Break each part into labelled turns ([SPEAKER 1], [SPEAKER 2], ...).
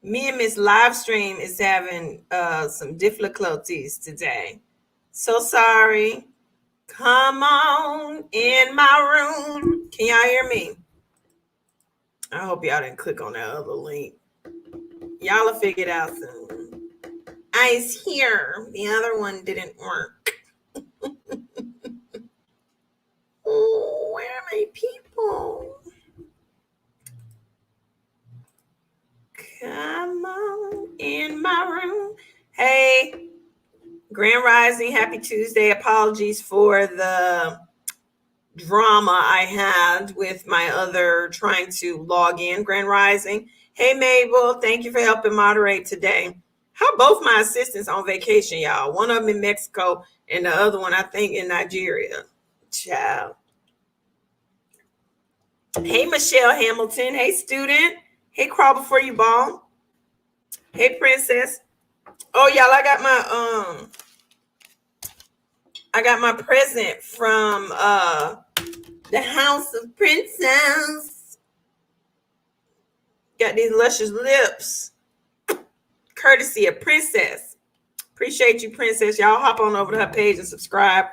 [SPEAKER 1] Me and Miss Livestream is having some difficulties today. So sorry. Come on in my room. Can y'all hear me? I hope y'all didn't click on that other link. Y'all will figure it out soon. I's here. The other one didn't work. Oh, where are my people? Come on in my room. Hey, Grand Rising, happy Tuesday. Apologies for the drama I had with my other trying to log in. Grand Rising. Hey, Mabel, thank you for helping moderate today. How both my assistants on vacation, y'all? One of them in Mexico and the other one, I think, in Nigeria. Ciao. Hey, Michelle Hamilton. Hey, student. Hey, crawl before you ball. Hey, princess. Oh, y'all, I got my present from the House of Princess. Got these luscious lips. Courtesy of Princess. Appreciate you, Princess. Y'all hop on over to her page and subscribe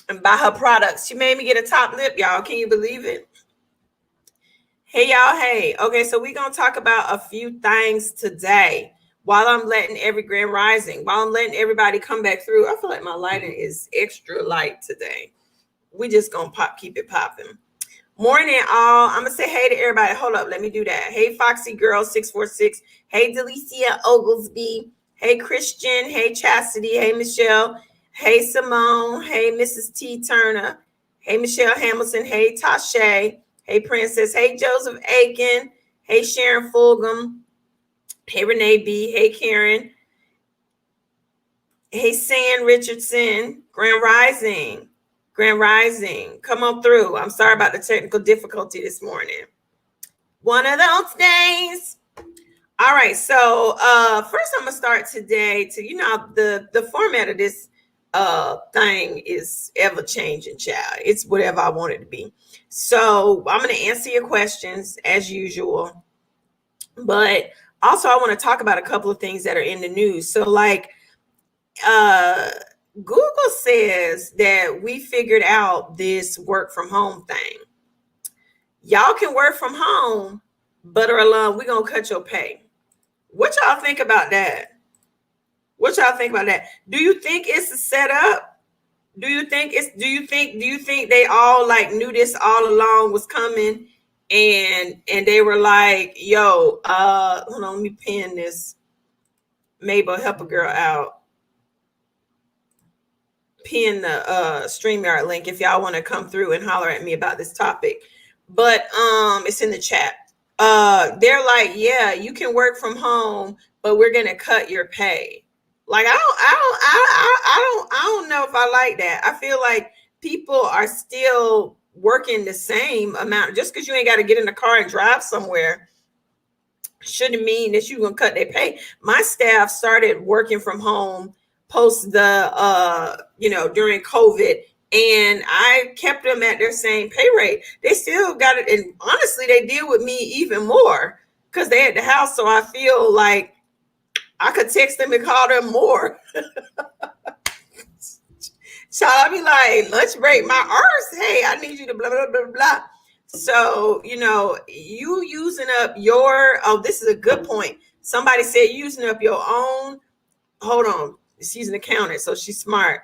[SPEAKER 1] and buy her products. She made me get a top lip, y'all. Can you believe it? Hey, y'all. Hey. Okay, so we're going to talk about a few things today while I'm letting while I'm letting everybody come back through. I feel like my lighting is extra light today. We just going to keep it popping. Morning, all. I'm going to say hey to everybody. Hold up. Let me do that. Hey, Foxy Girl 646. Hey, Delicia Oglesby. Hey, Christian. Hey, Chastity. Hey, Michelle. Hey, Simone. Hey, Mrs. T. Turner. Hey, Michelle Hamilton. Hey, Tasha. Hey, Princess. Hey, Joseph Aiken. Hey, Sharon Fulgham. Hey, Renee B. Hey, Karen. Hey, San Richardson. Grand Rising. Grand Rising. Come on through. I'm sorry about the technical difficulty this morning. One of those days. All right. So first I'm going to start today to, the format of this thing is ever changing, child. It's whatever I want it to be. So I'm going to answer your questions as usual. But also I want to talk about a couple of things that are in the news. So like Google says that we figured out this work from home thing. Y'all can work from home, but we're going to cut your pay. What y'all think about that? Do you think it's a setup? Do you think they all like knew this all along was coming and they were like, yo, hold on, let me pin this. Mabel, help a girl out. Pin the StreamYard link if y'all want to come through and holler at me about this topic. But it's in the chat. They're like, yeah, you can work from home, but we're gonna cut your pay. Like, I don't know if I like that. I feel like people are still working the same amount. Just because you ain't got to get in the car and drive somewhere shouldn't mean that you're gonna cut their pay. My staff started working from home post the during COVID, and I kept them at their same pay rate. They still got it, and honestly they deal with me even more because they at the house, so I feel like I could text them and call them more. So I'll be like, lunch break, my arse, hey, I need you to blah blah blah blah. So you using up your, this is a good point. Somebody said using up your own, hold on, she's an accountant, so she's smart.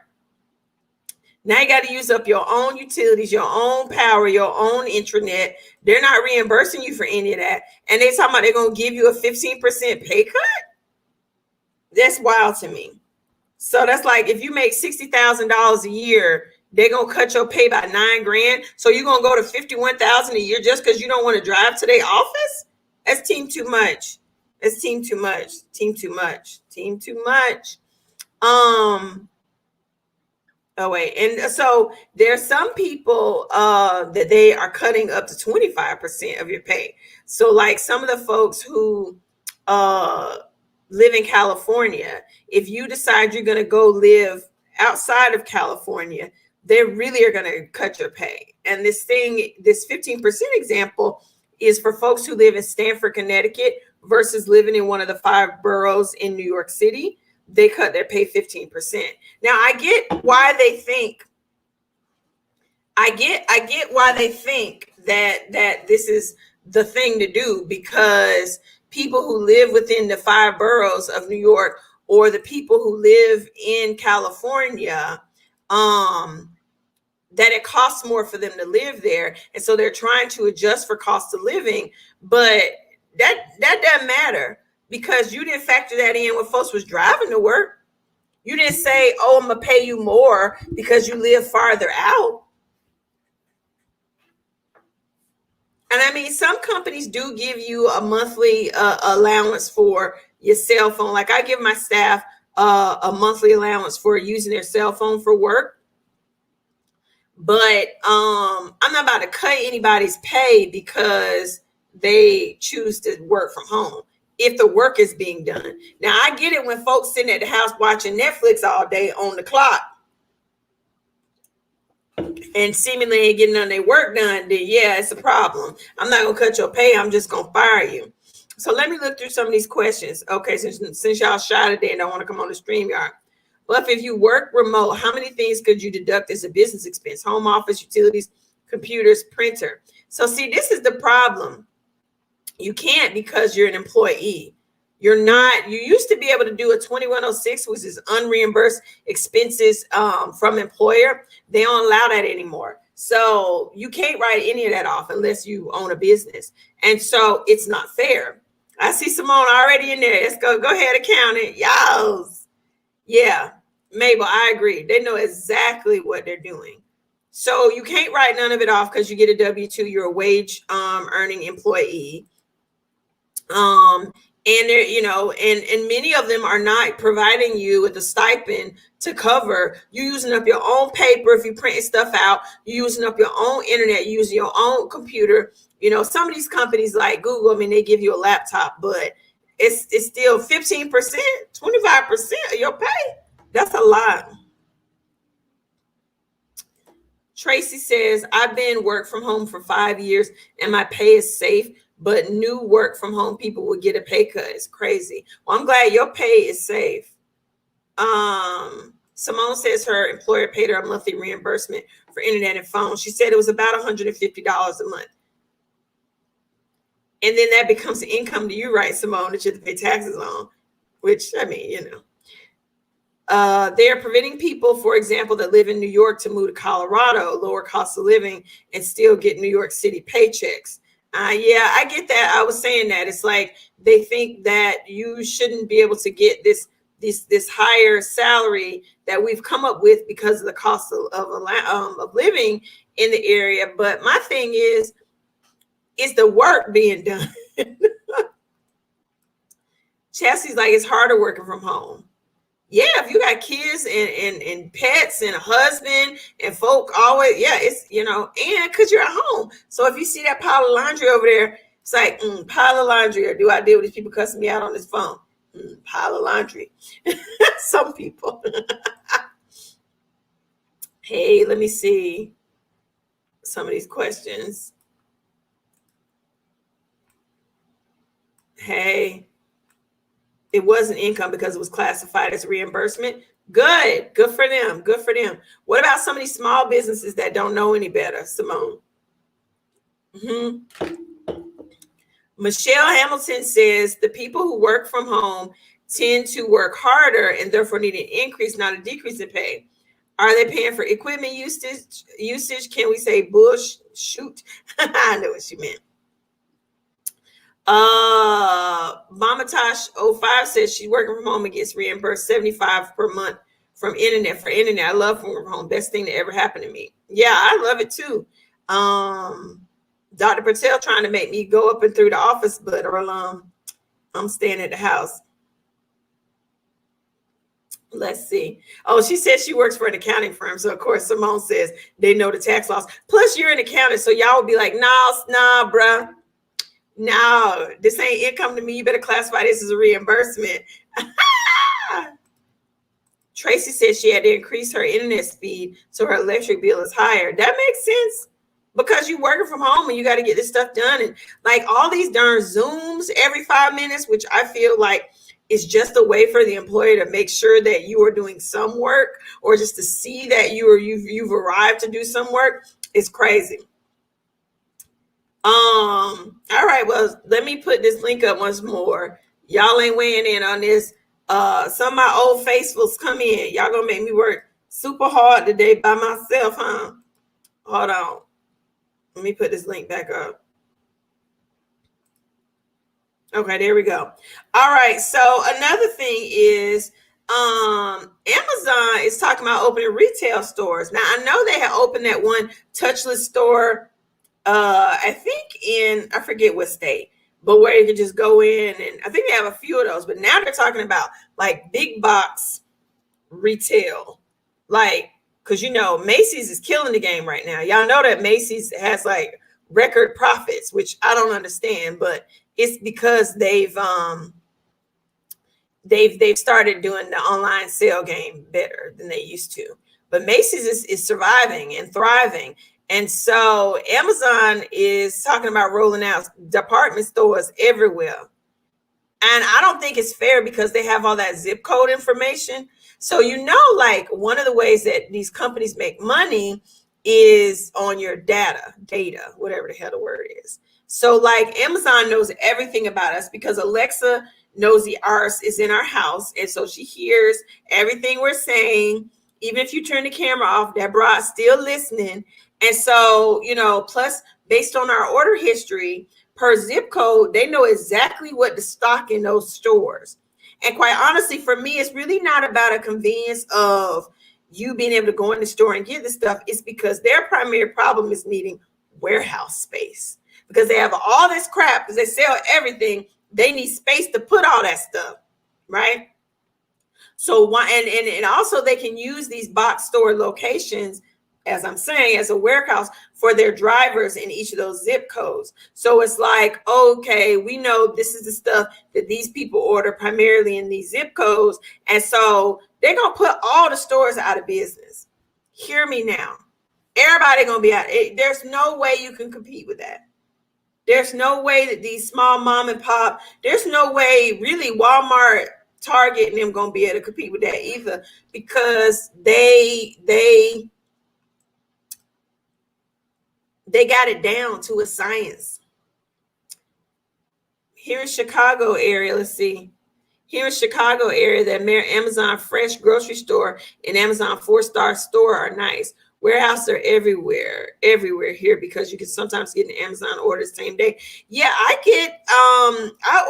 [SPEAKER 1] Now you got to use up your own utilities, your own power, your own intranet. They're not reimbursing you for any of that. And they talking about they're going to give you a 15% pay cut? That's wild to me. So that's like if you make $60,000 a year, they're going to cut your pay by $9,000. So you're going to go to $51,000 a year just because you don't want to drive to their office? That's team too much. That's team too much. Team too much. Team too much. Oh, wait. And so there's some people that they are cutting up to 25% of your pay. So like some of the folks who live in California, if you decide you're going to go live outside of California, they really are going to cut your pay. And this 15% example is for folks who live in Stamford, Connecticut versus living in one of the 5 boroughs in New York City. They cut their pay 15%. Now I get why they think why they think that this is the thing to do, because people who live within the 5 boroughs of New York, or the people who live in California, that it costs more for them to live there, and so they're trying to adjust for cost of living. But that doesn't matter, because you didn't factor that in when folks was driving to work. You didn't say, oh, I'm gonna pay you more because you live farther out. And I mean, some companies do give you a monthly allowance for your cell phone. Like I give my staff a monthly allowance for using their cell phone for work. But I'm not about to cut anybody's pay because they choose to work from home if the work is being done. Now, I get it when folks sitting at the house watching Netflix all day on the clock and seemingly ain't getting none of their work done, then yeah, it's a problem. I'm not gonna cut your pay, I'm just gonna fire you. So let me look through some of these questions. Okay, since y'all shy today and don't want to come on the StreamYard. Well, if you work remote, how many things could you deduct as a business expense? Home office, utilities, computers, printer. So see, this is the problem. You can't, because you're an employee. You're not, you used to be able to do a 2106, which is unreimbursed expenses from employer. They don't allow that anymore. So you can't write any of that off unless you own a business. And so it's not fair. I see Simone already in there. Let's go ahead, accountant. Y'all. Yeah, Mabel, I agree. They know exactly what they're doing. So you can't write none of it off because you get a W-2. You're a wage earning employee. And they're, you know, and many of them are not providing you with a stipend to cover. You're using up your own paper if you're printing stuff out. You're using up your own internet, using your own computer. You know, some of these companies like Google, I mean, they give you a laptop, but it's still 15%, 25% of your pay. That's a lot. Tracy says, I've been work from home for 5 years and my pay is safe, but new work from home people will get a pay cut. It's crazy. Well, I'm glad your pay is safe. Simone says her employer paid her a monthly reimbursement for internet and phone. She said it was about $150 a month. And then that becomes income to you, right, Simone, that you have to pay taxes on, which, I mean, you know. They are preventing people, for example, that live in New York to move to Colorado, lower cost of living, and still get New York City paychecks. Yeah, I get that. I was saying that. It's like they think that you shouldn't be able to get this higher salary that we've come up with because of the cost of living in the area. But my thing is the work being done? Chelsea's like, it's harder working from home. Yeah, if you got kids and pets and a husband and folk always, yeah, it's, you know, and because you're at home. So if you see that pile of laundry over there, it's like, pile of laundry, or do I deal with these people cussing me out on this phone? Pile of laundry. Some people. Hey, let me see some of these questions. Hey. It wasn't income because it was classified as reimbursement. Good for them. Good for them. What about some of these small businesses that don't know any better, Simone? Michelle Hamilton says the people who work from home tend to work harder and therefore need an increase, not a decrease in pay. Are they paying for equipment usage? Can we say bush shoot? I know what she meant. Mama Tosh 05 says she's working from home and gets reimbursed $75 per month from internet for internet. I love working from home. Best thing that ever happened to me. Yeah, I love it too. Dr. Patel trying to make me go up and through the office, but I'm staying at the house. Let's see. Oh, she says she works for an accounting firm. So, of course, Simone says they know the tax laws. Plus, you're an accountant, so y'all would be like, nah, bruh. No, this ain't income to me. You better classify this as a reimbursement. Tracy said she had to increase her internet speed so her electric bill is higher. That makes sense. because you're working from home and you got to get this stuff done. And like all these darn Zooms every 5 minutes, which I feel like is just a way for the employer to make sure that you are doing some work, or just to see that you've arrived to do some work, is crazy. All right, well, let me put this link up once more. Y'all ain't weighing in on this. Some of my old faithfuls come in. Y'all gonna make me work super hard today by myself, huh? Hold on. Let me put this link back up. Okay, there we go. All right, so another thing is Amazon is talking about opening retail stores. Now, I know they had opened that one touchless store, I think I forget what state, but where you can just go in, and I think they have a few of those. But now they're talking about like big box retail, like, because Macy's is killing the game right now. Y'all know that Macy's has like record profits, which I don't understand, but it's because they've started doing the online sale game better than they used to. But Macy's is surviving and thriving. And so Amazon is talking about rolling out department stores everywhere. And I don't think it's fair because they have all that zip code information. So, like one of the ways that these companies make money is on your data, whatever the hell the word is. So like Amazon knows everything about us because Alexa knows the ours is in our house. And so she hears everything we're saying. Even if you turn the camera off, that broad's still listening. And so, plus based on our order history per zip code, they know exactly what to stock in those stores. And quite honestly, for me, it's really not about a convenience of you being able to go in the store and get the stuff. It's because their primary problem is needing warehouse space, because they have all this crap, because they sell everything. They need space to put all that stuff, right? So why, and also they can use these box store locations, as I'm saying, as a warehouse for their drivers in each of those zip codes. So it's like, okay, we know this is the stuff that these people order primarily in these zip codes. And so they're going to put all the stores out of business. Hear me now. Everybody going to be out. There's no way you can compete with that. There's no way that these small mom and pop, there's no way really Walmart, Target, and them going to be able to compete with that either, because they got it down to a science. Here in Chicago area, let's see. Here in Chicago area, that Amazon Fresh grocery store and Amazon 4-star store are nice. Warehouses are everywhere here, because you can sometimes get an Amazon order the same day. Yeah, I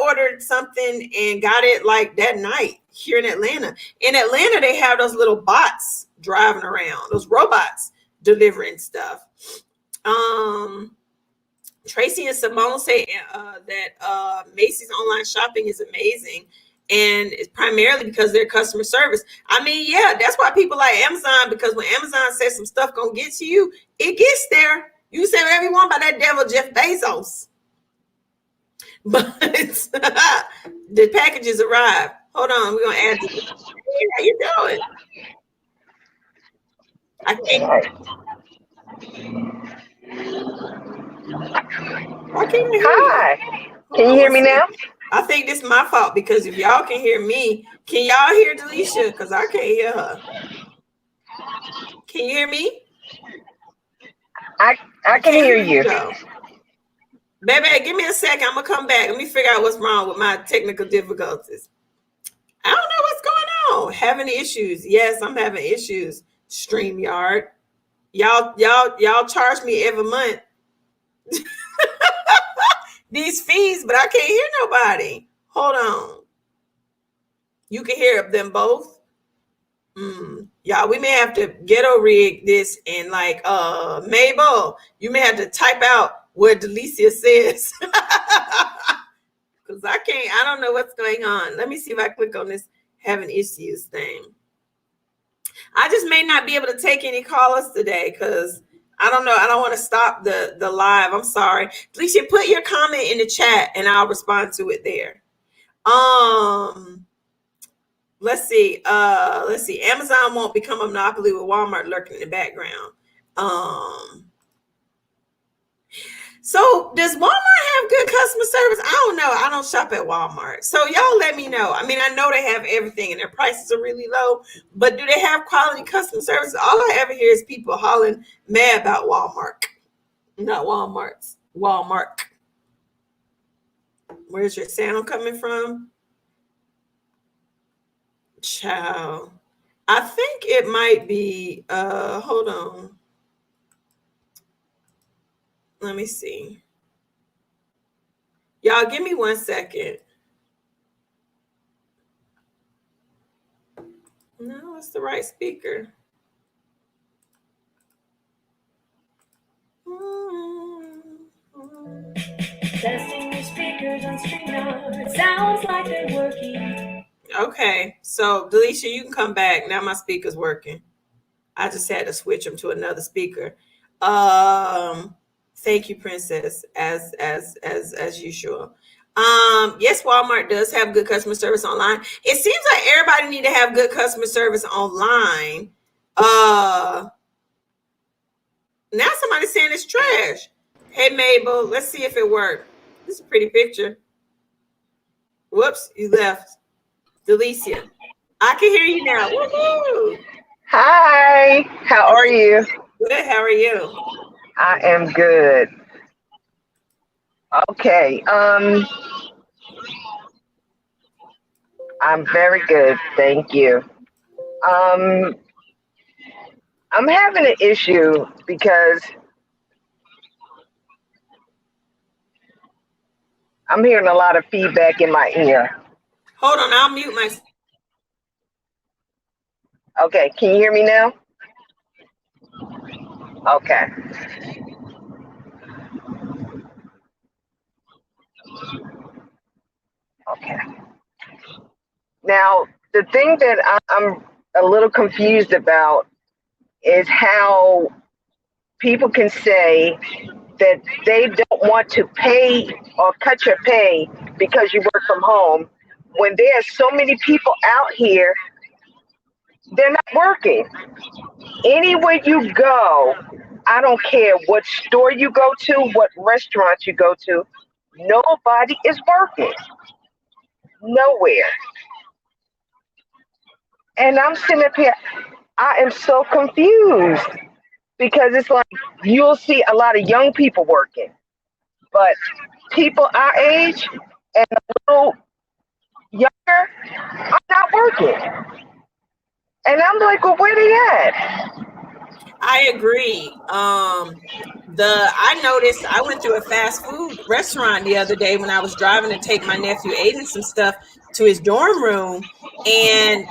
[SPEAKER 1] ordered something and got it like that night here in Atlanta. In Atlanta, they have those little bots driving around, those robots delivering stuff. Tracy and Simone say that Macy's online shopping is amazing, and it's primarily because of their customer service. I mean, yeah, that's why people like Amazon, because when Amazon says some stuff gonna get to you, it gets there. You say whatever you want about that devil Jeff Bezos, but the packages arrive. Hold on, we're gonna add to this. Hey, how you doing? I can't. Why can't I hear
[SPEAKER 2] Hi. Can you hear me now?
[SPEAKER 1] I think this is my fault, because if y'all can hear me, can y'all hear Delisha? Because I can't hear her. Can you hear me?
[SPEAKER 2] I can hear you.
[SPEAKER 1] Baby, give me a second. I'm going to come back. Let me figure out what's wrong with my technical difficulties. I don't know what's going on. Having issues. Yes, I'm having issues. StreamYard. Y'all charge me every month these fees, but I can't hear nobody. Hold on. You can hear them both. Y'all, we may have to ghetto rig this, and like Mabel, you may have to type out what Delicia says. Because I don't know what's going on. Let me see if I click on this having issues thing. I just may not be able to take any callers today, because I don't know. I don't want to stop the live. I'm sorry. Delicia, put your comment in the chat and I'll respond to it there. Let's see. Amazon won't become a monopoly with Walmart lurking in the background. So does Walmart have good customer service? I don't know. I don't shop at Walmart. So y'all let me know. I mean, I know they have everything and their prices are really low, but do they have quality customer service? All I ever hear is people hollering mad about Walmart. Not Walmart's. Walmart. Where's your sound coming from? Child. I think it might be hold on. Let me see. Y'all give me 1 second. No, it's the right speaker.
[SPEAKER 3] Testing your speakers on StreamYard. It sounds like they're working.
[SPEAKER 1] Okay, so Delisha, you can come back. Now my speaker's working. I just had to switch them to another speaker. Thank you, Princess, as usual. Yes, Walmart does have good customer service online. It seems like everybody need to have good customer service online. Now somebody's saying it's trash. Hey Mabel, let's see if it worked. This is a pretty picture. Whoops, you left. Delicia, I can hear you now. Woohoo!
[SPEAKER 2] Hi, how are you?
[SPEAKER 1] Good. How are you?
[SPEAKER 2] I am good. Okay. I'm very good, thank you. I'm having an issue because I'm hearing a lot of feedback in my ear.
[SPEAKER 1] Hold on, I'll mute myself.
[SPEAKER 2] Okay, can you hear me now? Okay. Okay. Now, the thing that I'm a little confused about is how people can say that they don't want to pay or cut your pay because you work from home when there are so many people out here, they're not working. Anywhere you go, I don't care what store you go to, what restaurant you go to, nobody is working. Nowhere. And I'm sitting up here, I am so confused because it's like you'll see a lot of young people working, but people our age and a little younger are not working. And I'm like, well, where they at?
[SPEAKER 1] I agree. I noticed I went through a fast food restaurant the other day when I was driving to take my nephew Aiden some stuff to his dorm room, and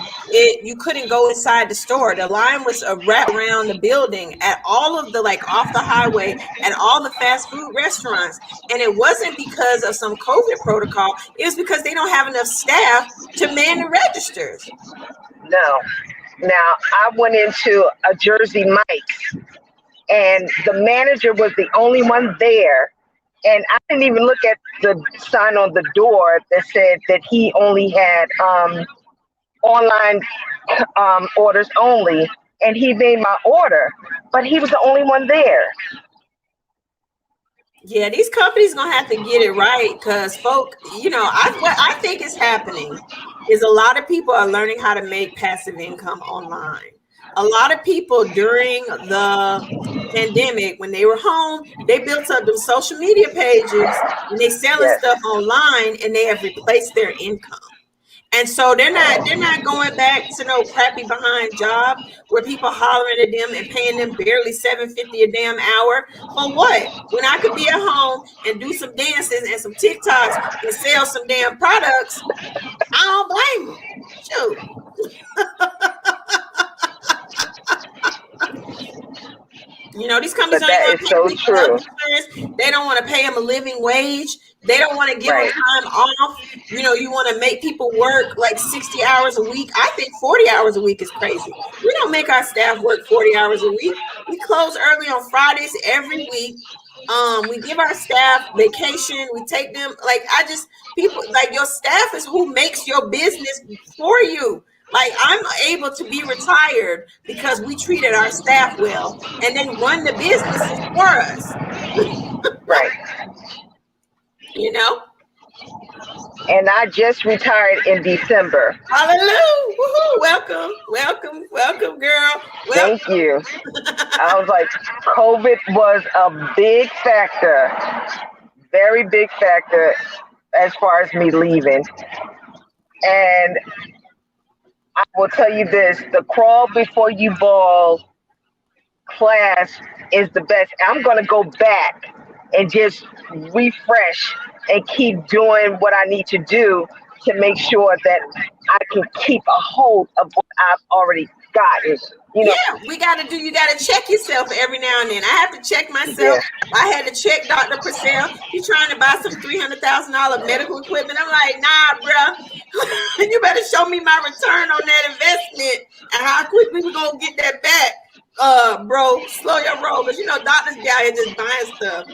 [SPEAKER 1] you couldn't go inside the store. The line was wrapped around the building at all of the off the highway and all the fast food restaurants. And it wasn't because of some COVID protocol. It was because they don't have enough staff to man the registers.
[SPEAKER 2] No. Now, I went into a Jersey Mike's, and the manager was the only one there. And I didn't even look at the sign on the door that said that he only had online orders only. And he made my order, but he was the only one there.
[SPEAKER 1] Yeah, these companies gonna have to get it right because what I think is happening is a lot of people are learning how to make passive income online. A lot of people during the pandemic, when they were home, they built up those social media pages and they selling
[SPEAKER 2] Yes.
[SPEAKER 1] stuff online, and they have replaced their income. And so they're not going back to no crappy behind job where people hollering at them and paying them barely $7.50 a damn hour. For what? When I could be at home and do some dances and some TikToks and sell some damn products, I don't blame them. Shoot. These companies don't even want to pay people health insurance. They don't want to pay them a living wage. They don't want to give them time off. You want to make people work like 60 hours a week. I think 40 hours a week is crazy. We don't make our staff work 40 hours a week. We close early on Fridays every week. We give our staff vacation. We take them people your staff is who makes your business for you. I'm able to be retired because we treated our staff well and they run the businesses for us.
[SPEAKER 2] Right.
[SPEAKER 1] You know?
[SPEAKER 2] And I just retired in December.
[SPEAKER 1] Hallelujah. Woohoo. Welcome, girl.
[SPEAKER 2] Thank you. I was like, COVID was a big factor, very big factor as far as me leaving. And I will tell you this, the crawl before you ball class is the best. I'm going to go back and just refresh and keep doing what I need to do to make sure that I can keep a hold of what I've already gotten. You know,
[SPEAKER 1] Yeah, you got to check yourself every now and then. I have to check myself.
[SPEAKER 2] yeah.
[SPEAKER 1] I had to check Dr. Purselle. He's trying to buy some $300,000 medical equipment. I'm like, nah, bro. You better show me my return on that investment and how quickly we're going to get that back. Bro, slow your roll. Because, doctors be out here just buying stuff.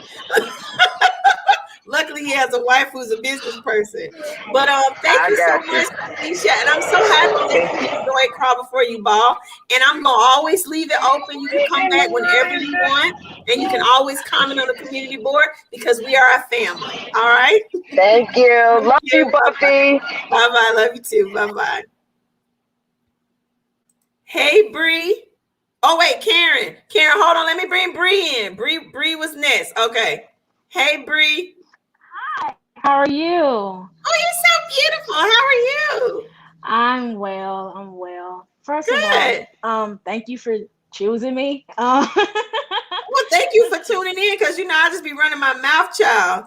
[SPEAKER 1] Luckily, he has a wife who's a business person. But thank
[SPEAKER 2] I
[SPEAKER 1] you so
[SPEAKER 2] got you.
[SPEAKER 1] much, Alicia. And I'm so happy that you enjoyed Crawl Before You Ball. And I'm going to always leave it open. You can come back whenever you want. And you can always comment on the community board because we are a family. All right?
[SPEAKER 2] Thank you. Love you, Buffy.
[SPEAKER 1] Bye-bye. Love you too. Bye-bye. Hey, Bree. Oh, wait, Karen. Karen, hold on. Let me bring Bree in. Bree was next. Okay. Hey, Bree.
[SPEAKER 4] How are you?
[SPEAKER 1] Oh, you're so beautiful. How are you?
[SPEAKER 4] I'm well. First
[SPEAKER 1] Good.
[SPEAKER 4] of all, thank you for choosing me.
[SPEAKER 1] Well, thank you for tuning in because I just be running my mouth, child.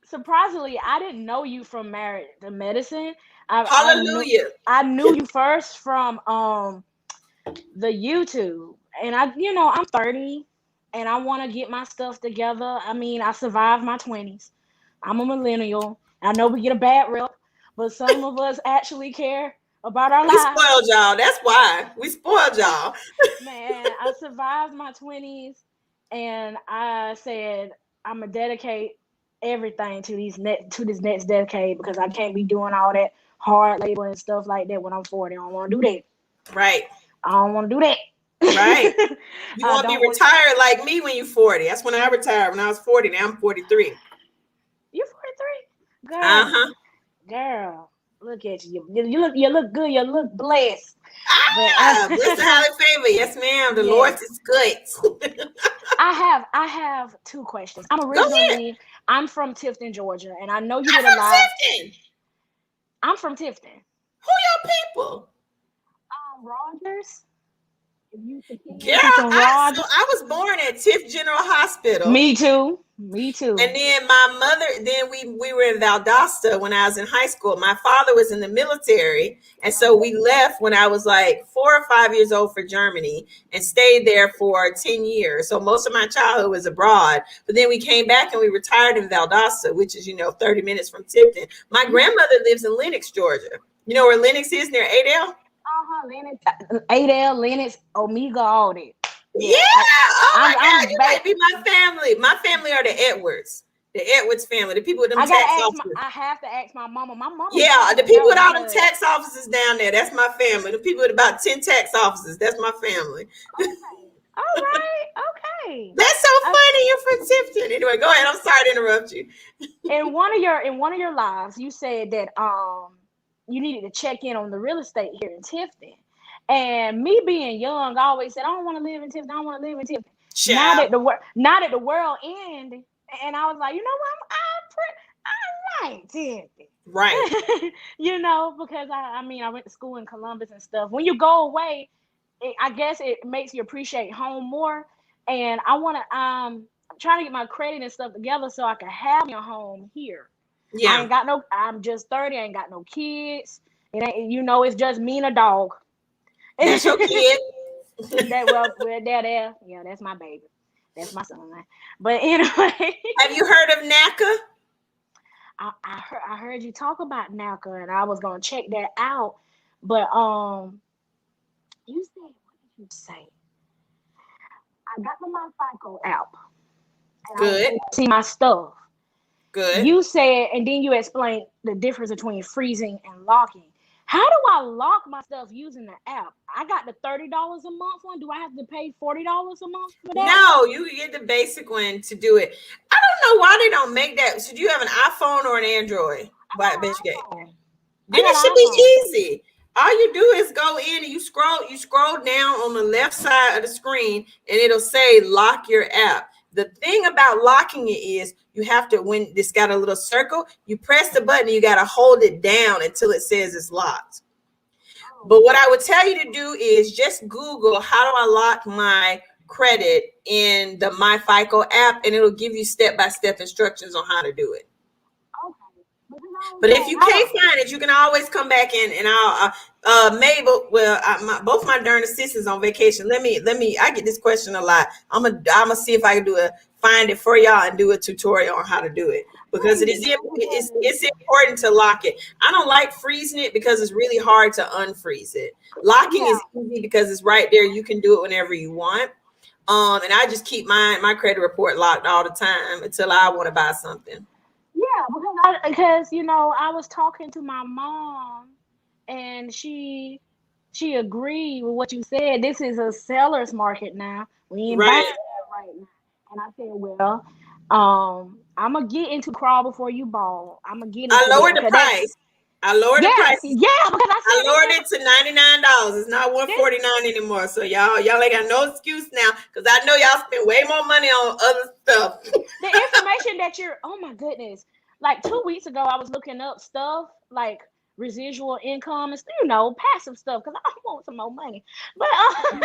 [SPEAKER 4] Surprisingly, I didn't know you from Married to Medicine.
[SPEAKER 1] Hallelujah.
[SPEAKER 4] I knew you first from the YouTube, and I'm 30. And I want to get my stuff together. I mean, I survived my 20s. I'm a millennial. I know we get a bad rep, but some of us actually care about our lives.
[SPEAKER 1] We spoiled y'all. That's why. We spoiled y'all.
[SPEAKER 4] Man, I survived my 20s, and I said I'm going to dedicate everything to this next decade because I can't be doing all that hard labor and stuff like that when I'm 40. I don't want to do that.
[SPEAKER 1] Right.
[SPEAKER 4] I don't want to do that.
[SPEAKER 1] Right. You won't be retired like me when you're 40. That's when I retired. When I was 40. Now I'm 43.
[SPEAKER 4] You're 43? Girl.
[SPEAKER 1] Uh-huh.
[SPEAKER 4] Girl, look at you. You look good. You look blessed.
[SPEAKER 1] Blessed highly favor. Yes, ma'am. The Lord is good.
[SPEAKER 4] I have two questions. I'm from Tifton, Georgia, and I know you did a live.
[SPEAKER 1] Tifton.
[SPEAKER 4] I'm from Tifton.
[SPEAKER 1] Who your people?
[SPEAKER 4] Rogers.
[SPEAKER 1] Yeah, I was born at Tiff General Hospital.
[SPEAKER 4] Me too.
[SPEAKER 1] And then my mother, we were in Valdosta when I was in high school. My father was in the military. And so we left when I was like 4 or 5 years old for Germany and stayed there for 10 years. So most of my childhood was abroad. But then we came back and we retired in Valdosta, which is, 30 minutes from Tifton. My grandmother lives in Lenox, Georgia. You know where Lenox is, near Adel?
[SPEAKER 4] Lennox, Adel, Lennox, Omega, all that.
[SPEAKER 1] Yeah. Oh my God, you might be my family. My family are the Edwards. The Edwards family. The people with them tax offices.
[SPEAKER 4] I have to ask my mama. My mama.
[SPEAKER 1] Yeah, the people with all them tax offices down there. That's my family. The people with about 10 tax offices. That's my family.
[SPEAKER 4] Okay. All right. Okay.
[SPEAKER 1] That's so funny. You're from Tifton. Anyway, go ahead. I'm sorry to interrupt you.
[SPEAKER 4] In one of your lives, you said that you needed to check in on the real estate here in Tifton. And me being young, I always said, I don't want to live in Tifton. I don't want to live in Tifton. Now that the world ended, and I was like, you know what? I like Tifton.
[SPEAKER 1] Right.
[SPEAKER 4] Because I went to school in Columbus and stuff. When you go away, I guess it makes you appreciate home more. And I'm trying to get my credit and stuff together so I can have a home here. Yeah. I'm just 30. I ain't got no kids. It ain't, it's just me and a dog.
[SPEAKER 1] That's your kid.
[SPEAKER 4] Yeah, that's my baby. That's my son. But anyway.
[SPEAKER 1] Have you heard of NACA?
[SPEAKER 4] I heard you talk about NACA, and I was gonna check that out. But you said, what did you say? I got the My FICO app.
[SPEAKER 1] Good.
[SPEAKER 4] I see my stuff.
[SPEAKER 1] Good.
[SPEAKER 4] You said, and then you explained the difference between freezing and locking. How do I lock my stuff using the app? I got the $30 a month one. Do I have to pay $40 a month for that?
[SPEAKER 1] No, you get the basic one to do it. I don't know why they don't make that. Should you have an iPhone or an Android?
[SPEAKER 4] I got an
[SPEAKER 1] Then
[SPEAKER 4] iPhone.
[SPEAKER 1] it should be easy. All you do is go in and you scroll down on the left side of the screen and it'll say lock your app. The thing about locking it is you have to, when it's got a little circle, you press the button, you got to hold it down until it says it's locked. But what I would tell you to do is just Google how do I lock my credit in the My FICO app, and it'll give you step-by-step instructions on how to do it. But if you can't find it, you can always come back in, and I'll Mabel. Well, both my darn assistants on vacation. Let me. I get this question a lot. I'm gonna see if I can find it for y'all and do a tutorial on how to do it, because it's important to lock it. I don't like freezing it because it's really hard to unfreeze it. Locking is easy because it's right there. You can do it whenever you want. And I just keep my credit report locked all the time until I want to buy something.
[SPEAKER 4] Yeah, because I was talking to my mom, and she agreed with what you said. This is a seller's market now. We ain't buying that right now. And I said, well, I'm gonna get into crawl before you ball. I'm gonna get into
[SPEAKER 1] I lowered the price. I lowered the price.
[SPEAKER 4] Yeah, because
[SPEAKER 1] I lowered it to $99. It's not $149 anymore. So y'all ain't got no excuse now, because I know y'all spend way more money on other stuff.
[SPEAKER 4] The information that oh my goodness. Like 2 weeks ago, I was looking up stuff like residual income and passive stuff, because I want some more money. But and I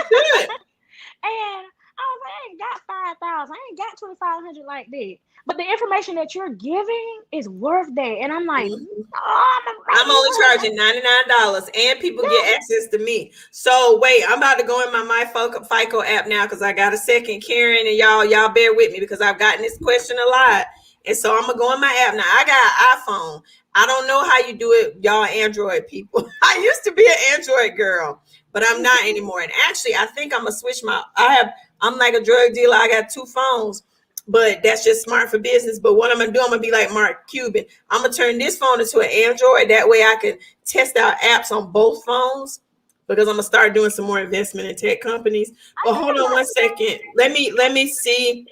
[SPEAKER 4] was like, I ain't got 5,000. I ain't got 2,500 like that. But the information that you're giving is worth that. And I'm like,
[SPEAKER 1] I'm only charging $99, and people get access to me. So wait, I'm about to go in my FICO app now, because I got a second. Karen and y'all bear with me, because I've gotten this question a lot. And so I'm gonna go in my app now. I got an iPhone. I don't know how you do it, y'all Android people. I used to be an Android girl, but I'm not anymore. And actually, I think I'm gonna switch I'm like a drug dealer. I got 2 phones, but that's just smart for business. But what I'm gonna do, I'm gonna be like Mark Cuban. I'm gonna turn this phone into an Android. That way I can test out apps on both phones, because I'm gonna start doing some more investment in tech companies. But hold on one second. Let me see.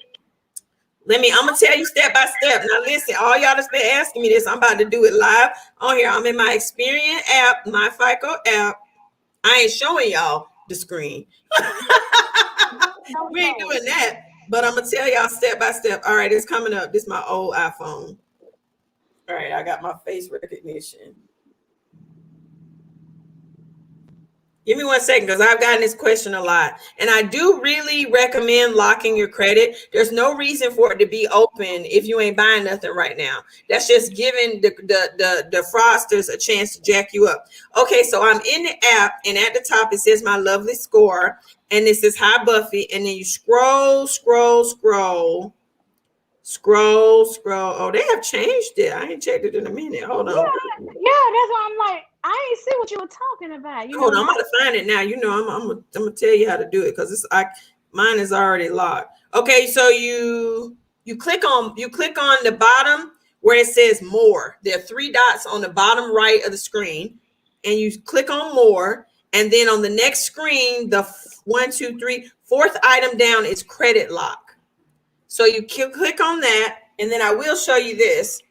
[SPEAKER 1] I'm gonna tell you step by step. Now listen, all y'all that's been asking me this, I'm about to do it live on here. I'm in my Experian app, my FICO app. I ain't showing y'all the screen. We ain't doing that, but I'm gonna tell y'all step by step. All right, it's coming up. This is my old iPhone. All right, I got my face recognition. Give me 1 second, because I've gotten this question a lot. And I do really recommend locking your credit. There's no reason for it to be open if you ain't buying nothing right now. That's just giving the fraudsters a chance to jack you up. Okay, so I'm in the app, and at the top it says my lovely score. And this is Hi Buffy. And then you scroll. Oh, they have changed it. I ain't checked it in a minute. Hold on.
[SPEAKER 4] Yeah, that's why I'm like, I ain't see what you were talking about.
[SPEAKER 1] Hold on, I'm about to find it now. I'm gonna tell you how to do it, because mine is already locked. Okay, so you click on the bottom where it says more. There are 3 dots on the bottom right of the screen, and you click on more, and then on the next screen, the 4th item down is credit lock. So you click on that, and then I will show you this.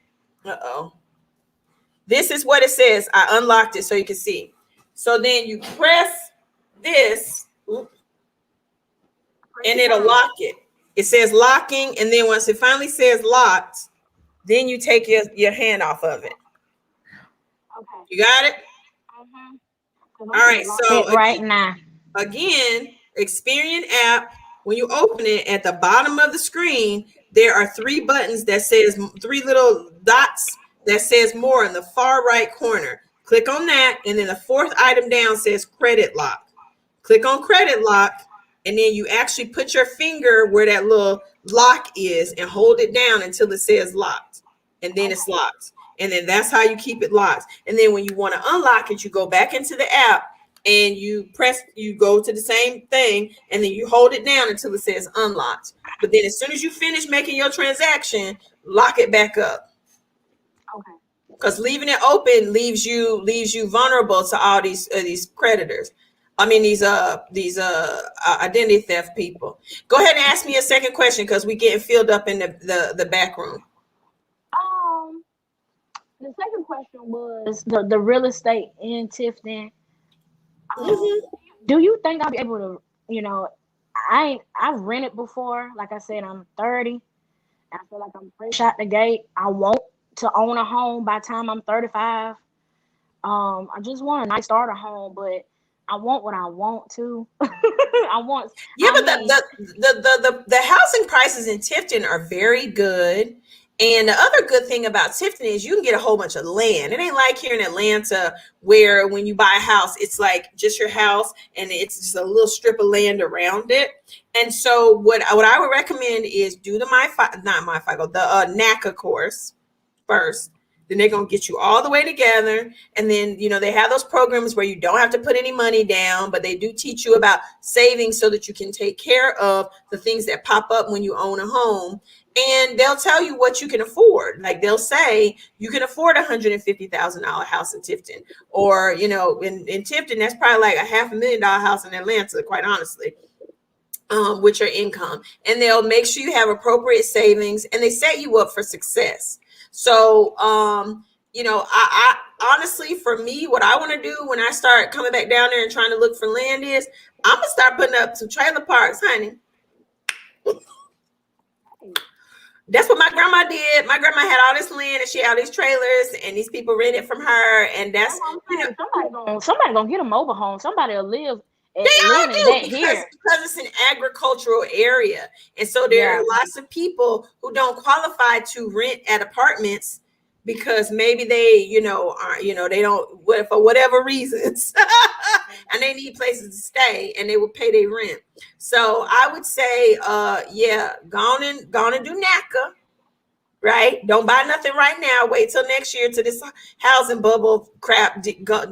[SPEAKER 1] This is what it says. I unlocked it so you can see. So then you press this, and it'll lock it. It says locking, and then once it finally says locked, then you take your hand off of it. Okay. You got it? All right. So
[SPEAKER 4] right now,
[SPEAKER 1] again, Experian app. When you open it, at the bottom of the screen, there are 3 buttons that says 3 little dots that says more in the far right corner. Click on that, and then the 4th item down says credit lock. Click on credit lock, and then you actually put your finger where that little lock is and hold it down until it says locked, and then it's locked. And then that's how you keep it locked. And then when you want to unlock it, you go back into the app and you go to the same thing, and then you hold it down until it says unlocked. But then as soon as you finish making your transaction, lock it back up.
[SPEAKER 4] Okay.
[SPEAKER 1] because leaving it open leaves you vulnerable to all these creditors. I mean these identity theft people. Go ahead and ask me a second question because we getting filled up in the back room.
[SPEAKER 4] Um, the second question was the real estate in Tifton.
[SPEAKER 1] Mhm.
[SPEAKER 4] Do you think I'll be able to, you know, I've rented before. Like I said, I'm 30. I feel like I'm fresh out the gate. I want to own a home by the time I'm 35. I just want a nice starter home, but I want what I want to. I want.
[SPEAKER 1] Yeah,
[SPEAKER 4] I
[SPEAKER 1] but
[SPEAKER 4] mean,
[SPEAKER 1] the housing prices in Tifton are very good. And the other good thing about Tifton is you can get a whole bunch of land. It ain't like here in Atlanta where when you buy a house, it's like just your house and it's just a little strip of land around it. And so what I would recommend is do the NACA course first. Then they're gonna get you all the way together, and then they have those programs where you don't have to put any money down, but they do teach you about saving so that you can take care of the things that pop up when you own a home. And they'll tell you what you can afford. Like they'll say you can afford $150,000 house in Tifton, or in Tifton that's probably like a $500,000 house in Atlanta, quite honestly. With your income, and they'll make sure you have appropriate savings, and they set you up for success. So, I honestly, for me, what I want to do when I start coming back down there and trying to look for land is I'm gonna start putting up some trailer parks, honey. That's what my grandma did. My grandma had all this land and she had all these trailers, and these people rented from her, and that's
[SPEAKER 4] somebody gonna get a mobile home. Somebody will live
[SPEAKER 1] they all
[SPEAKER 4] in
[SPEAKER 1] do
[SPEAKER 4] that here.
[SPEAKER 1] because it's an agricultural area, and so there are lots of people who don't qualify to rent at apartments because maybe they are they don't for whatever reasons and they need places to stay and they will pay their rent. So I would say go on and do NACA. Right? Don't buy nothing right now. Wait till next year till this housing bubble crap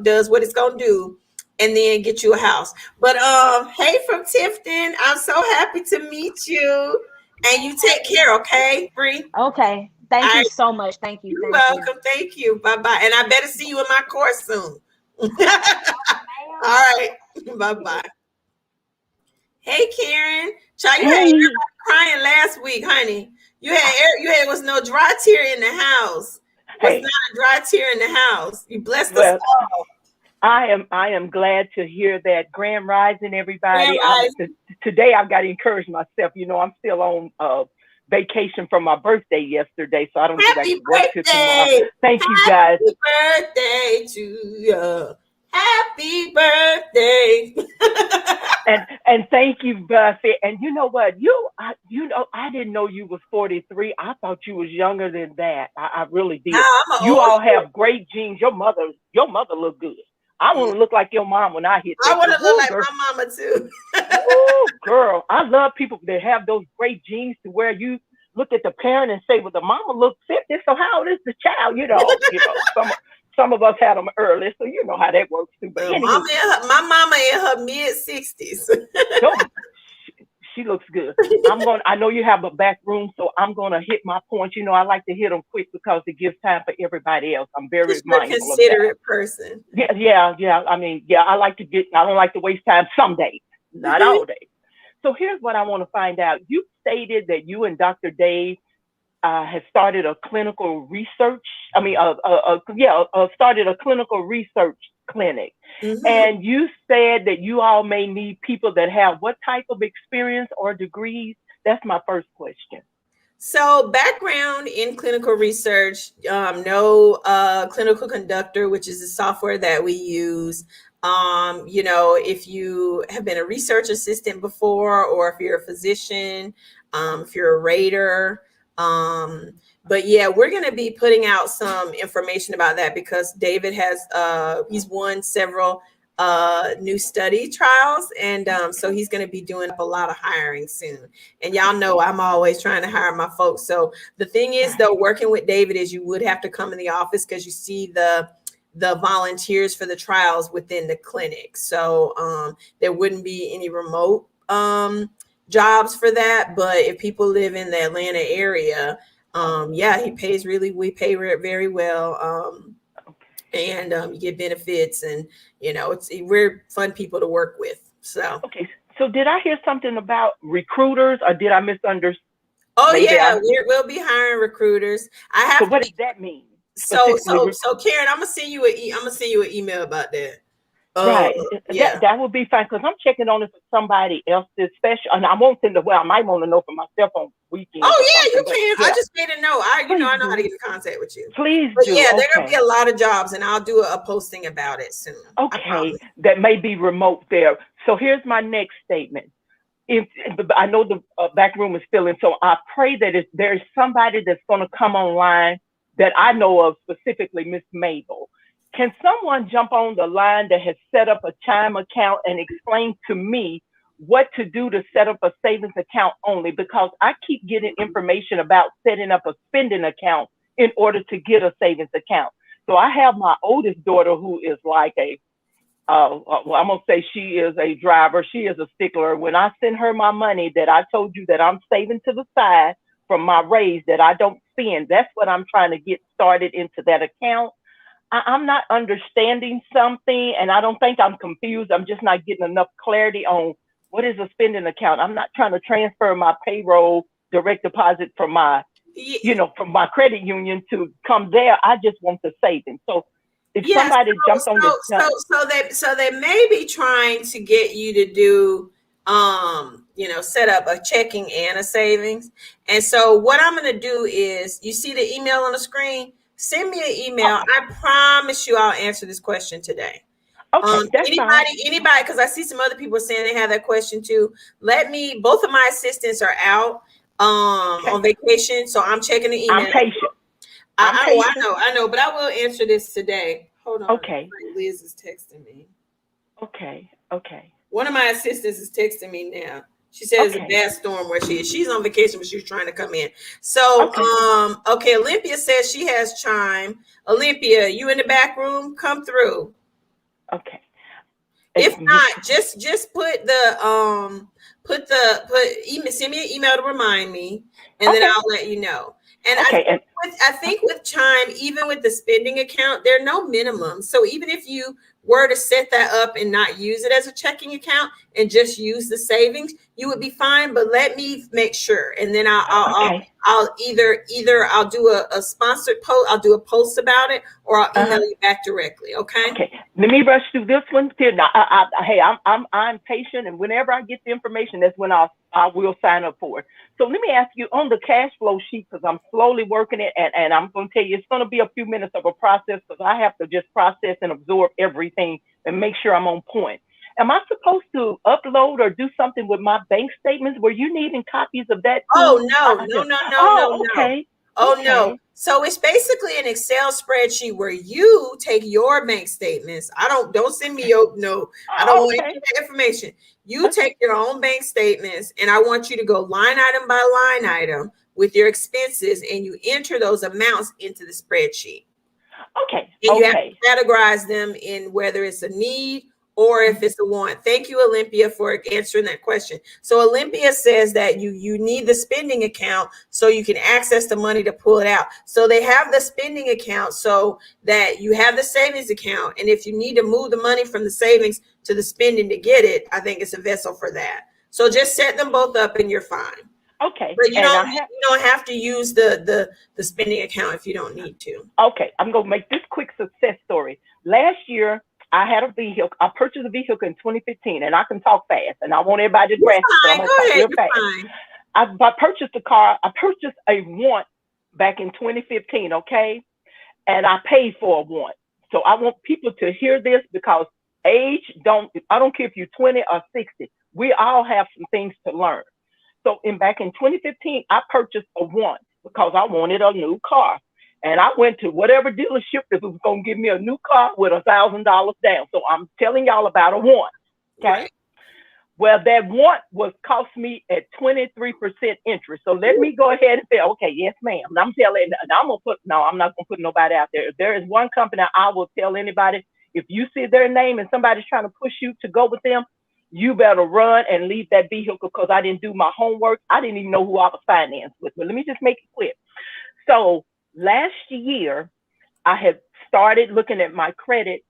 [SPEAKER 1] does what it's gonna do, and then get you a house. But hey, from Tifton, I'm so happy to meet you, and you take care, okay, Bree?
[SPEAKER 4] Okay. Thank you so much. Thank you.
[SPEAKER 1] You're welcome. Thank you. Bye bye. And I better see you in my course soon. All right. Bye bye. Hey, Karen. Child, you had everybody crying last week, honey. You had was no dry tear in the house. Was not a dry tear in the house. You blessed us all.
[SPEAKER 5] I am glad to hear that. Grand Rising, everybody.
[SPEAKER 1] Grand Rising.
[SPEAKER 5] Today I've got to encourage myself. I'm still on vacation from my birthday yesterday, so I don't get back to work till tomorrow. Thank you, guys.
[SPEAKER 1] Happy birthday to you. Happy birthday.
[SPEAKER 5] and thank you, Buffy. And you know what? I didn't know you was 43. I thought you was younger than that. I really did. You all have great genes. Your mother look good. I want to look like your mom when I hit that.
[SPEAKER 1] I want to look like my mama too.
[SPEAKER 5] Ooh, girl, I love people that have those great genes to where you look at the parent and say, well, the mama looks 50, so how old is the child? Some of us had them early, so you know how that works too. But anyway,
[SPEAKER 1] my mama in her mid-60s.
[SPEAKER 5] She looks good. I know you have a back room, so I'm gonna hit my points. I like to hit them quick because it gives time for everybody else. I'm very mindful of that.
[SPEAKER 1] Considerate person.
[SPEAKER 5] Yeah. I mean, I don't like to waste time some days, not all days. So here's what I want to find out. You stated that you and Dr. Dave has started a clinical research. Started a clinical research clinic. Mm-hmm. And you said that you all may need people that have what type of experience or degrees? That's my first question.
[SPEAKER 1] So background in clinical research, no clinical conductor, which is the software that we use. If you have been a research assistant before, or if you're a physician, if you're a rater, but yeah, we're going to be putting out some information about that because David he's won several new study trials, and so he's going to be doing a lot of hiring soon. And y'all know I'm always trying to hire my folks. So the thing is, though, working with David is you would have to come in the office because you see the volunteers for the trials within the clinic. So there wouldn't be any remote jobs for that. But if people live in the Atlanta area, Yeah, he pays we pay very well. And you get benefits, and we're fun people to work with. So
[SPEAKER 5] okay, so did I hear something about recruiters, or did I misunderstand?
[SPEAKER 1] oh yeah, we'll be hiring recruiters. I have
[SPEAKER 5] So
[SPEAKER 1] to
[SPEAKER 5] what
[SPEAKER 1] be
[SPEAKER 5] does that mean?
[SPEAKER 1] so
[SPEAKER 5] Specifically,
[SPEAKER 1] Karen, I'm gonna send you an email about that.
[SPEAKER 5] right.
[SPEAKER 1] Yeah.
[SPEAKER 5] That would be fine, because I'm checking on it for somebody else, special, and I won't send the, well, I might want to know for myself on weekends
[SPEAKER 1] Oh
[SPEAKER 5] or
[SPEAKER 1] yeah,
[SPEAKER 5] something.
[SPEAKER 1] you
[SPEAKER 5] But
[SPEAKER 1] can. I
[SPEAKER 5] yeah,
[SPEAKER 1] just made a note. I
[SPEAKER 5] please
[SPEAKER 1] know how to
[SPEAKER 5] do.
[SPEAKER 1] get in contact with you.
[SPEAKER 5] Please
[SPEAKER 1] But
[SPEAKER 5] do.
[SPEAKER 1] yeah, there gonna be
[SPEAKER 5] Okay.
[SPEAKER 1] a lot of jobs, and I'll do a posting about it soon. I
[SPEAKER 5] Okay.
[SPEAKER 1] promise.
[SPEAKER 5] That may be remote there. So here's my next statement. If I know the back room is filling, so I pray that if there's somebody that's going to come online that I know of, specifically Miss Mabel, can someone jump on the line that has set up a Chime account and explain to me what to do to set up a savings account only? Because I keep getting information about setting up a spending account in order to get a savings account. So I have my oldest daughter, who is like a well, I'm gonna say she is a driver. She is a stickler. When I send her my money that I told you that I'm saving to the side from my raise that I don't spend, that's what I'm trying to get started into that account. I'm not understanding something, and I don't think I'm confused. I'm just not getting enough clarity on what is a spending account. I'm not trying to transfer my payroll direct deposit from my, from my credit union to come there. I just want the savings. So if
[SPEAKER 1] Yeah,
[SPEAKER 5] somebody jumps on this,
[SPEAKER 1] so they may be trying to get you to do set up a checking and a savings. And so what I'm going to do is, you see the email on the screen? Send me an email. I promise you I'll answer this question today.
[SPEAKER 5] okay, that's fine.
[SPEAKER 1] Anybody, because I see some other people saying they have that question too. Both of my assistants are out on vacation, so I'm checking the email.
[SPEAKER 5] I'm patient.
[SPEAKER 1] I know, but I will answer this today. Hold on.
[SPEAKER 5] Okay.
[SPEAKER 1] Liz is texting me.
[SPEAKER 5] Okay.
[SPEAKER 1] One of my assistants is texting me now. She said it's a bad storm where she is. She's on vacation, but she was trying to come in. So, okay, Olympia says she has Chime. Olympia, you in the back room? Come through.
[SPEAKER 5] Okay.
[SPEAKER 1] If not, just send me an email to remind me, and then I'll let you know. And I think with Chime, even with the spending account, there are no minimums. So even if you were to set that up and not use it as a checking account and just use the savings, you would be fine. But let me make sure, and then I'll either I'll do a sponsored post, I'll do a post about it, or I'll email you back directly. Okay.
[SPEAKER 5] Okay. Let me rush through this one. Now, hey, I'm patient, and whenever I get the information, that's when I will sign up for it. So let me ask you on the cash flow sheet, because I'm slowly working it, and I'm going to tell you it's going to be a few minutes of a process, because I have to just process and absorb everything and make sure I'm on point. Am I supposed to upload or do something with my bank statements? Were you needing copies of that too?
[SPEAKER 1] Oh no.
[SPEAKER 5] Okay.
[SPEAKER 1] No. So it's basically an Excel spreadsheet where you take your bank statements. Don't send me I don't want any of that information. You take your own bank statements, and I want you to go line item by line item with your expenses, and you enter those amounts into the spreadsheet.
[SPEAKER 5] Okay.
[SPEAKER 1] And you have to categorize them in whether it's a need or if it's a want. Thank you, Olympia, for answering that question. So Olympia says that you need the spending account so you can access the money to pull it out. So they have the spending account so that you have the savings account. And if you need to move the money from the savings to the spending to get it, I think it's a vessel for that. So just set them both up and you're fine.
[SPEAKER 5] Okay.
[SPEAKER 1] But you don't have to use the spending account if you don't need to.
[SPEAKER 5] Okay. I'm going to make this quick success story. Last year, I had a vehicle. I purchased a vehicle in 2015, and I can talk fast, and I want everybody to grasp it. So I'm going to talk real fast. I purchased a car. I purchased a want back in 2015, okay? And I paid for a want. So I want people to hear this, because I don't care if you're 20 or 60. We all have some things to learn. So back in 2015, I purchased a want because I wanted a new car. And I went to whatever dealership that was going to give me a new car with $1,000 down. So I'm telling y'all about a want. Okay. Right. Well, that want was cost me at 23% interest. So let me go ahead and say, okay, yes, ma'am. And I'm telling, I'm not going to put nobody out there. If there is one company I will tell anybody, if you see their name and somebody's trying to push you to go with them, you better run and leave that vehicle, because I didn't do my homework. I didn't even know who I was financed with. But let me just make it clear. So last year, I had started looking at my credit,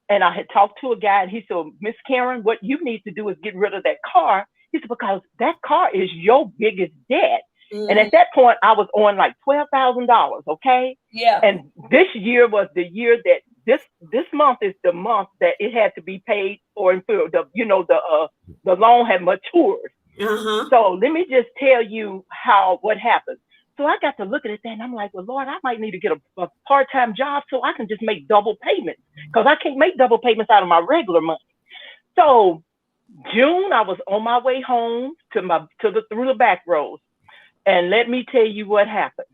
[SPEAKER 5] and I had talked to a guy, and he said, Miss Karen, what you need to do is get rid of that car. He said, because that car is your biggest debt. Mm-hmm. And at that point, I was on like $12,000. Okay.
[SPEAKER 6] Yeah.
[SPEAKER 5] And this year was the year that this month is the month that it had to be paid for, and for the loan had matured.
[SPEAKER 1] Uh-huh.
[SPEAKER 5] So let me just tell you what happened. So I got to looking at that, and I'm like, well, Lord, I might need to get a part-time job so I can just make double payments, because I can't make double payments out of my regular money. So June, I was on my way home through the back roads, and let me tell you what happened.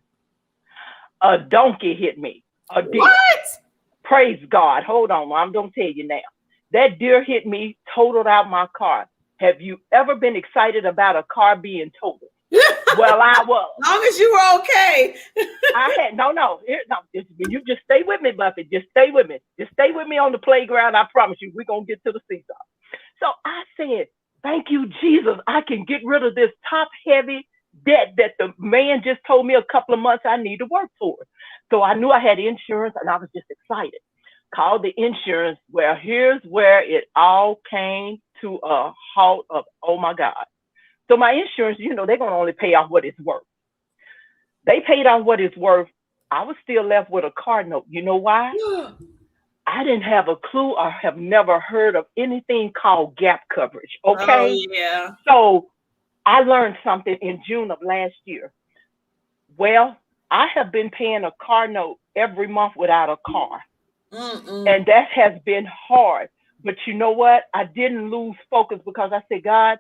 [SPEAKER 5] A donkey hit me. A deer.
[SPEAKER 1] What?
[SPEAKER 5] Praise God. Hold on, I'm gonna tell you now. That deer hit me, totaled out my car. Have you ever been excited about a car being totaled? Well, I was.
[SPEAKER 1] As long as you were okay.
[SPEAKER 5] You just stay with me, Buffy. Just stay with me. Just stay with me on the playground. I promise you, we're going to get to the seesaw. So I said, thank you, Jesus. I can get rid of this top-heavy debt that the man just told me a couple of months I need to work toward. So I knew I had insurance, and I was just excited. Called the insurance. Well, here's where it all came to a halt of, oh, my God. So my insurance, they're going to only pay off what it's worth. They paid off what it's worth. I was still left with a car note. You know why? I didn't have a clue or have never heard of anything called gap coverage. Okay.
[SPEAKER 1] Oh, yeah.
[SPEAKER 5] So I learned something in June of last year. Well, I have been paying a car note every month without a car. And that has been hard. But you know what? I didn't lose focus, because I said, God,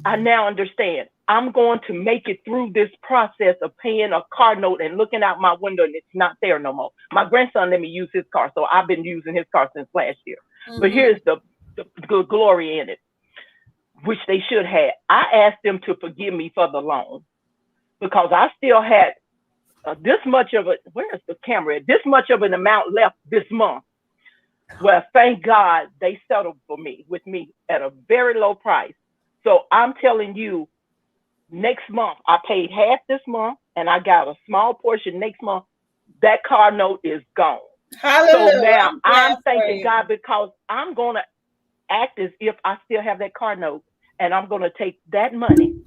[SPEAKER 5] I now understand. I'm going to make it through this process of paying a car note and looking out my window, and it's not there no more. My grandson let me use his car, so I've been using his car since last year. But here's the glory in it, which they should have. I asked them to forgive me for the loan, because I still had this much of it. Where's the camera? This much of an amount left this month. Well, thank God they settled with me at a very low price. So I'm telling you, next month, I paid half this month, and I got a small portion next month. That car note is gone.
[SPEAKER 1] Hallelujah.
[SPEAKER 5] So now I'm thanking God, because I'm going to act as if I still have that car note, and I'm going to take that money,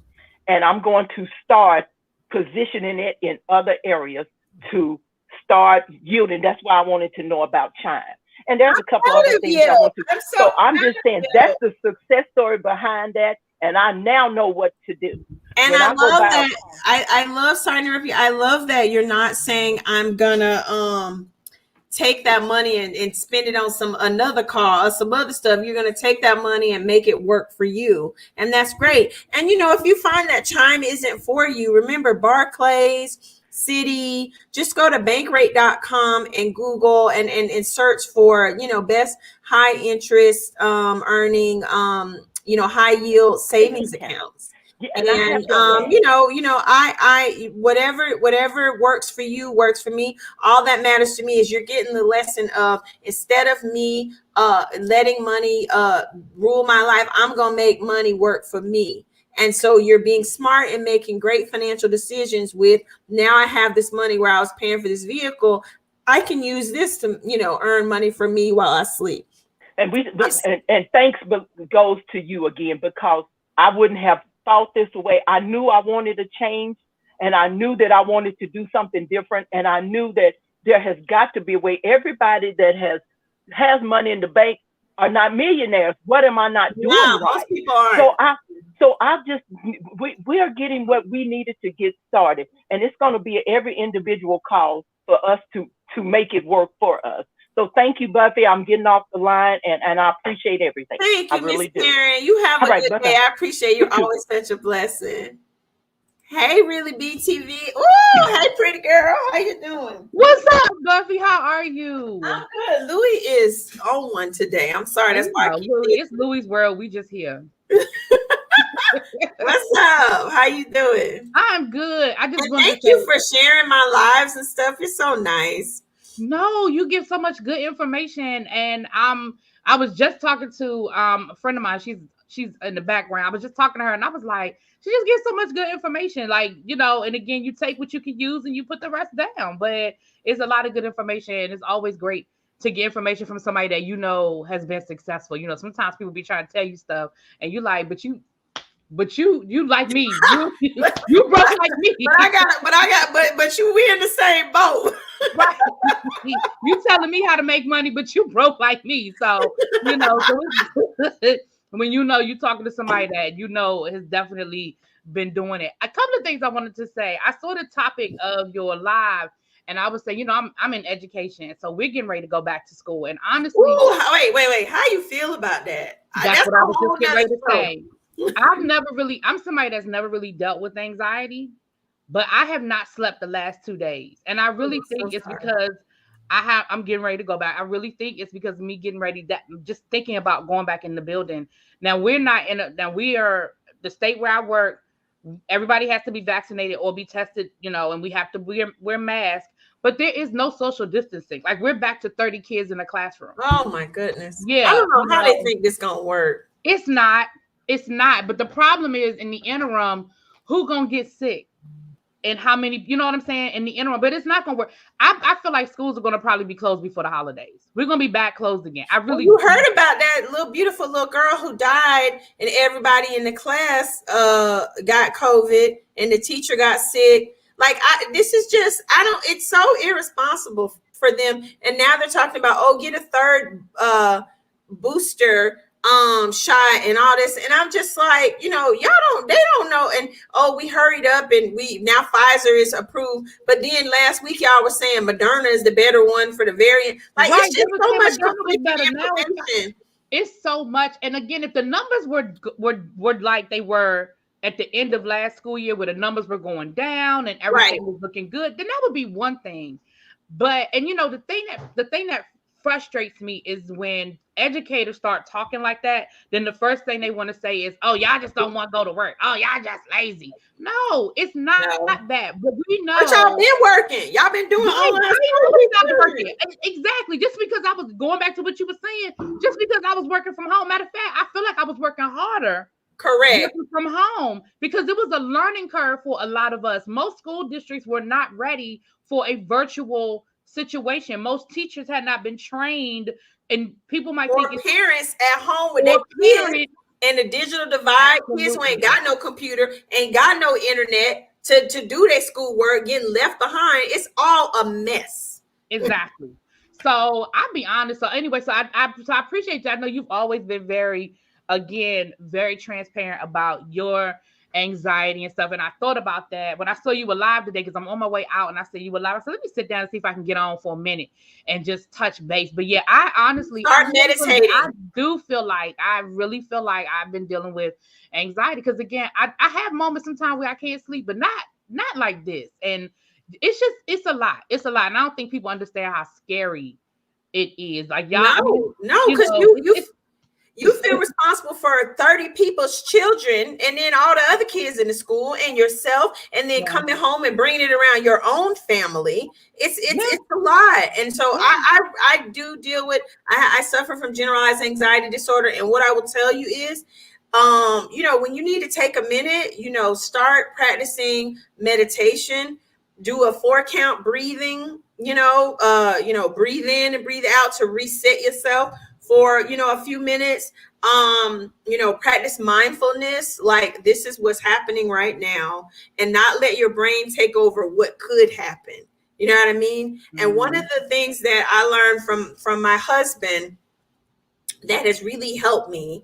[SPEAKER 5] and I'm going to start positioning it in other areas to start yielding. That's why I wanted to know about Chime. And there's a couple other things I want to. So I'm just saying that's the success story behind that. And I now know what to do.
[SPEAKER 1] And I love that. I love signing up. I love that you're not saying I'm gonna take that money and spend it on another car or some other stuff. You're gonna take that money and make it work for you. And that's great. And if you find that Chime isn't for you, remember Barclays, Citi, just go to bankrate.com and Google and search for, best high interest earning high yield savings accounts. Yeah, and I whatever works for you works for me. All that matters to me is you're getting the lesson of, instead of me letting money rule my life, I'm gonna make money work for me. And so you're being smart and making great financial decisions with, now I have this money where I was paying for this vehicle. I can use this to, earn money for me while I sleep.
[SPEAKER 5] And and thanks goes to you again, because I wouldn't have thought this way. I knew I wanted to change, and I knew that I wanted to do something different. And I knew that there has got to be a way. Everybody that has money in the bank are not millionaires. What am I not doing right?
[SPEAKER 1] Most people aren't.
[SPEAKER 5] So we are getting what we needed to get started, and it's going to be every individual call for us to make it work for us. So thank you, Buffy. I'm getting off the line, and I appreciate everything.
[SPEAKER 1] Thank you,
[SPEAKER 5] I really
[SPEAKER 1] Miss Karen. You have a good day. I appreciate you. Always such a blessing. Hey, really, BTV. Oh, hey, pretty girl. How you doing?
[SPEAKER 6] What's up, Buffy? How are you?
[SPEAKER 1] I'm good. Louis is on one today. I'm sorry. That's why
[SPEAKER 6] it's Louis' world. We just here.
[SPEAKER 1] What's up? How you doing?
[SPEAKER 6] I'm good. I just want
[SPEAKER 1] thank you for sharing my lives and stuff. You're so nice.
[SPEAKER 6] No, you give so much good information, and I was just talking to a friend of mine. she's in the background. I was just talking to her and I was like, she just gives so much good information. Like, you know, and again, you take what you can use and you put the rest down. But it's a lot of good information. And it's always great to get information from somebody that you know has been successful. You know, sometimes people be trying to tell you stuff and you like, but you like me. You broke like me.
[SPEAKER 1] But we in the same boat.
[SPEAKER 6] Right. You telling me how to make money, but you broke like me. So, you know, when you know you're talking to somebody that you know has definitely been doing it. A couple of things I wanted to say. I saw the topic of your live, and I would say, you know, I'm in education, so we're getting ready to go back to school. And honestly,
[SPEAKER 1] wait, how you feel about that?
[SPEAKER 6] That's what I was just getting ready to say. I'm somebody that's never really dealt with anxiety, but I have not slept the last 2 days. And I really think it's because I'm getting ready to go back. I really think it's because of me getting ready, that just thinking about going back in the building. Now we are the state where I work, everybody has to be vaccinated or be tested, you know, and we have to wear masks, but there is no social distancing. Like we're back to 30 kids in a classroom.
[SPEAKER 1] Oh my goodness.
[SPEAKER 6] Yeah.
[SPEAKER 1] I don't know how they think this gonna work.
[SPEAKER 6] It's not. But the problem is in the interim, who gonna get sick? And how many, you know what I'm saying, in the interim, but it's not gonna work. I feel like schools are gonna probably be closed before the holidays. We're gonna be back closed again.
[SPEAKER 1] You heard about that beautiful little girl who died, and everybody in the class got COVID, and the teacher got sick. Like it's so irresponsible for them. And now they're talking about, get a third booster shot and all this, and I'm just like, you know, they don't know. And we hurried up and now Pfizer is approved, but then last week y'all were saying Moderna is the better one for the variant. Like, right, it's just so much information.
[SPEAKER 6] It's so much. And again, if the numbers were like they were at the end of last school year, where the numbers were going down and everything was looking good, then that would be one thing. But, and you know, the thing that frustrates me is when educators start talking like that, then the first thing they want to say is, oh, y'all just don't want to go to work. Oh, y'all just lazy. No, it's not that. But we know.
[SPEAKER 1] But y'all been working. Y'all been doing all
[SPEAKER 6] working. Exactly. Just because I was going back to what you were saying, just because I was working from home. Matter of fact, I feel like I was working harder.
[SPEAKER 1] Correct.
[SPEAKER 6] From home, because it was a learning curve for a lot of us. Most school districts were not ready for a virtual situation. Most teachers had not been trained, and people might think it's
[SPEAKER 1] parents at home with their kids and the digital divide. Absolutely. Kids who ain't got no computer, ain't got no internet to do their schoolwork, getting left behind. It's all a mess.
[SPEAKER 6] Exactly. So I'll be honest. So anyway, so I appreciate you. I know you've always been very transparent about your anxiety and stuff. And I thought about that when I saw you were live today, because I'm on my way out and I saw you were live. So let me sit down and see if I can get on for a minute and just touch base. But yeah, I honestly
[SPEAKER 1] meditating.
[SPEAKER 6] I really feel like I've been dealing with anxiety, because again, I have moments sometimes where I can't sleep, but not like this. And it's a lot. It's a lot. And I don't think people understand how scary it is. Like y'all,
[SPEAKER 1] because you feel responsible for 30 people's children, and then all the other kids in the school, and yourself, and then coming home and bringing it around your own family. It's a lot. And so I do deal with, I suffer from generalized anxiety disorder. And what I will tell you is, you know, when you need to take a minute, you know, start practicing meditation, do a 4-count breathing, you know, breathe in and breathe out to reset yourself for, you know, a few minutes. You know, practice mindfulness, like this is what's happening right now, and not let your brain take over what could happen. You know what I mean? Mm-hmm. And one of the things that I learned from my husband that has really helped me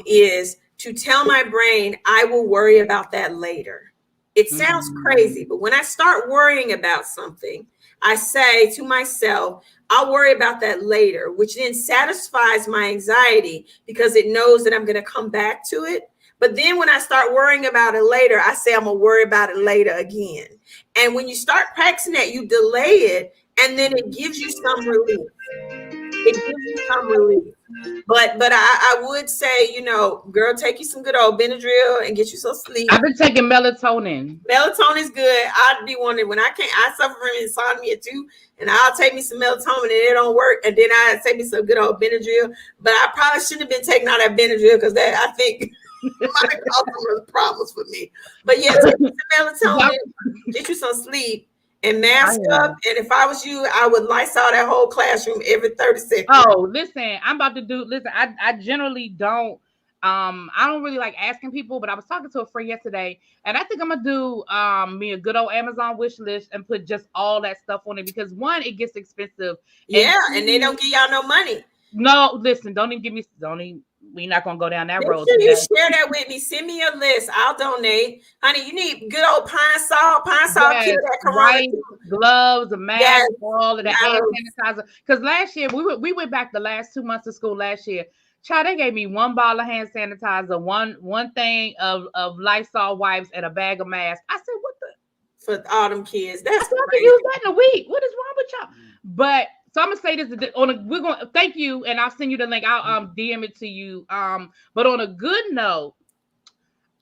[SPEAKER 1] is to tell my brain, I will worry about that later. It sounds crazy, but when I start worrying about something, I say to myself, I'll worry about that later, which then satisfies my anxiety because it knows that I'm going to come back to it. But then when I start worrying about it later, I say I'm going to worry about it later again. And when you start practicing that, you delay it, and then it gives you some relief. It gives you some relief. But I would say, you know, girl, take you some good old Benadryl and get you some sleep.
[SPEAKER 6] I've been taking melatonin.
[SPEAKER 1] Melatonin is good. I'd be wondering when I suffer from insomnia too, and I'll take me some melatonin and it don't work, and then I take me some good old Benadryl. But I probably shouldn't have been taking all that Benadryl because that I think might cause some problems for me. But yeah, take you some melatonin, get you some sleep, and mask up. And if I was you, I would Lysol that whole classroom every 30 seconds.
[SPEAKER 6] Oh, listen, I'm about to do. Listen, I generally don't. I don't really like asking people, but I was talking to a friend yesterday, and I think I'm gonna do me a good old Amazon wish list and put just all that stuff on it because one, it gets expensive.
[SPEAKER 1] Yeah, and they don't give y'all no money.
[SPEAKER 6] No, listen, don't even give me. We're not gonna go down that road.
[SPEAKER 1] Make sure you share that with me. Send me your list. I'll donate, honey. You need good old pine salt. Pine salt kill that corona.
[SPEAKER 6] Right. Gloves, a mask, all of that hand sanitizer. Because last year we went back the last 2 months of school last year. Child, they gave me 1 bottle of hand sanitizer, one thing of Lysol wipes, and a bag of masks. I said, what the?
[SPEAKER 1] For all them kids. That's
[SPEAKER 6] I can use that in a week. What is wrong with y'all? But so I'm gonna say this we're gonna thank you, and I'll send you the link. I'll DM it to you. But on a good note,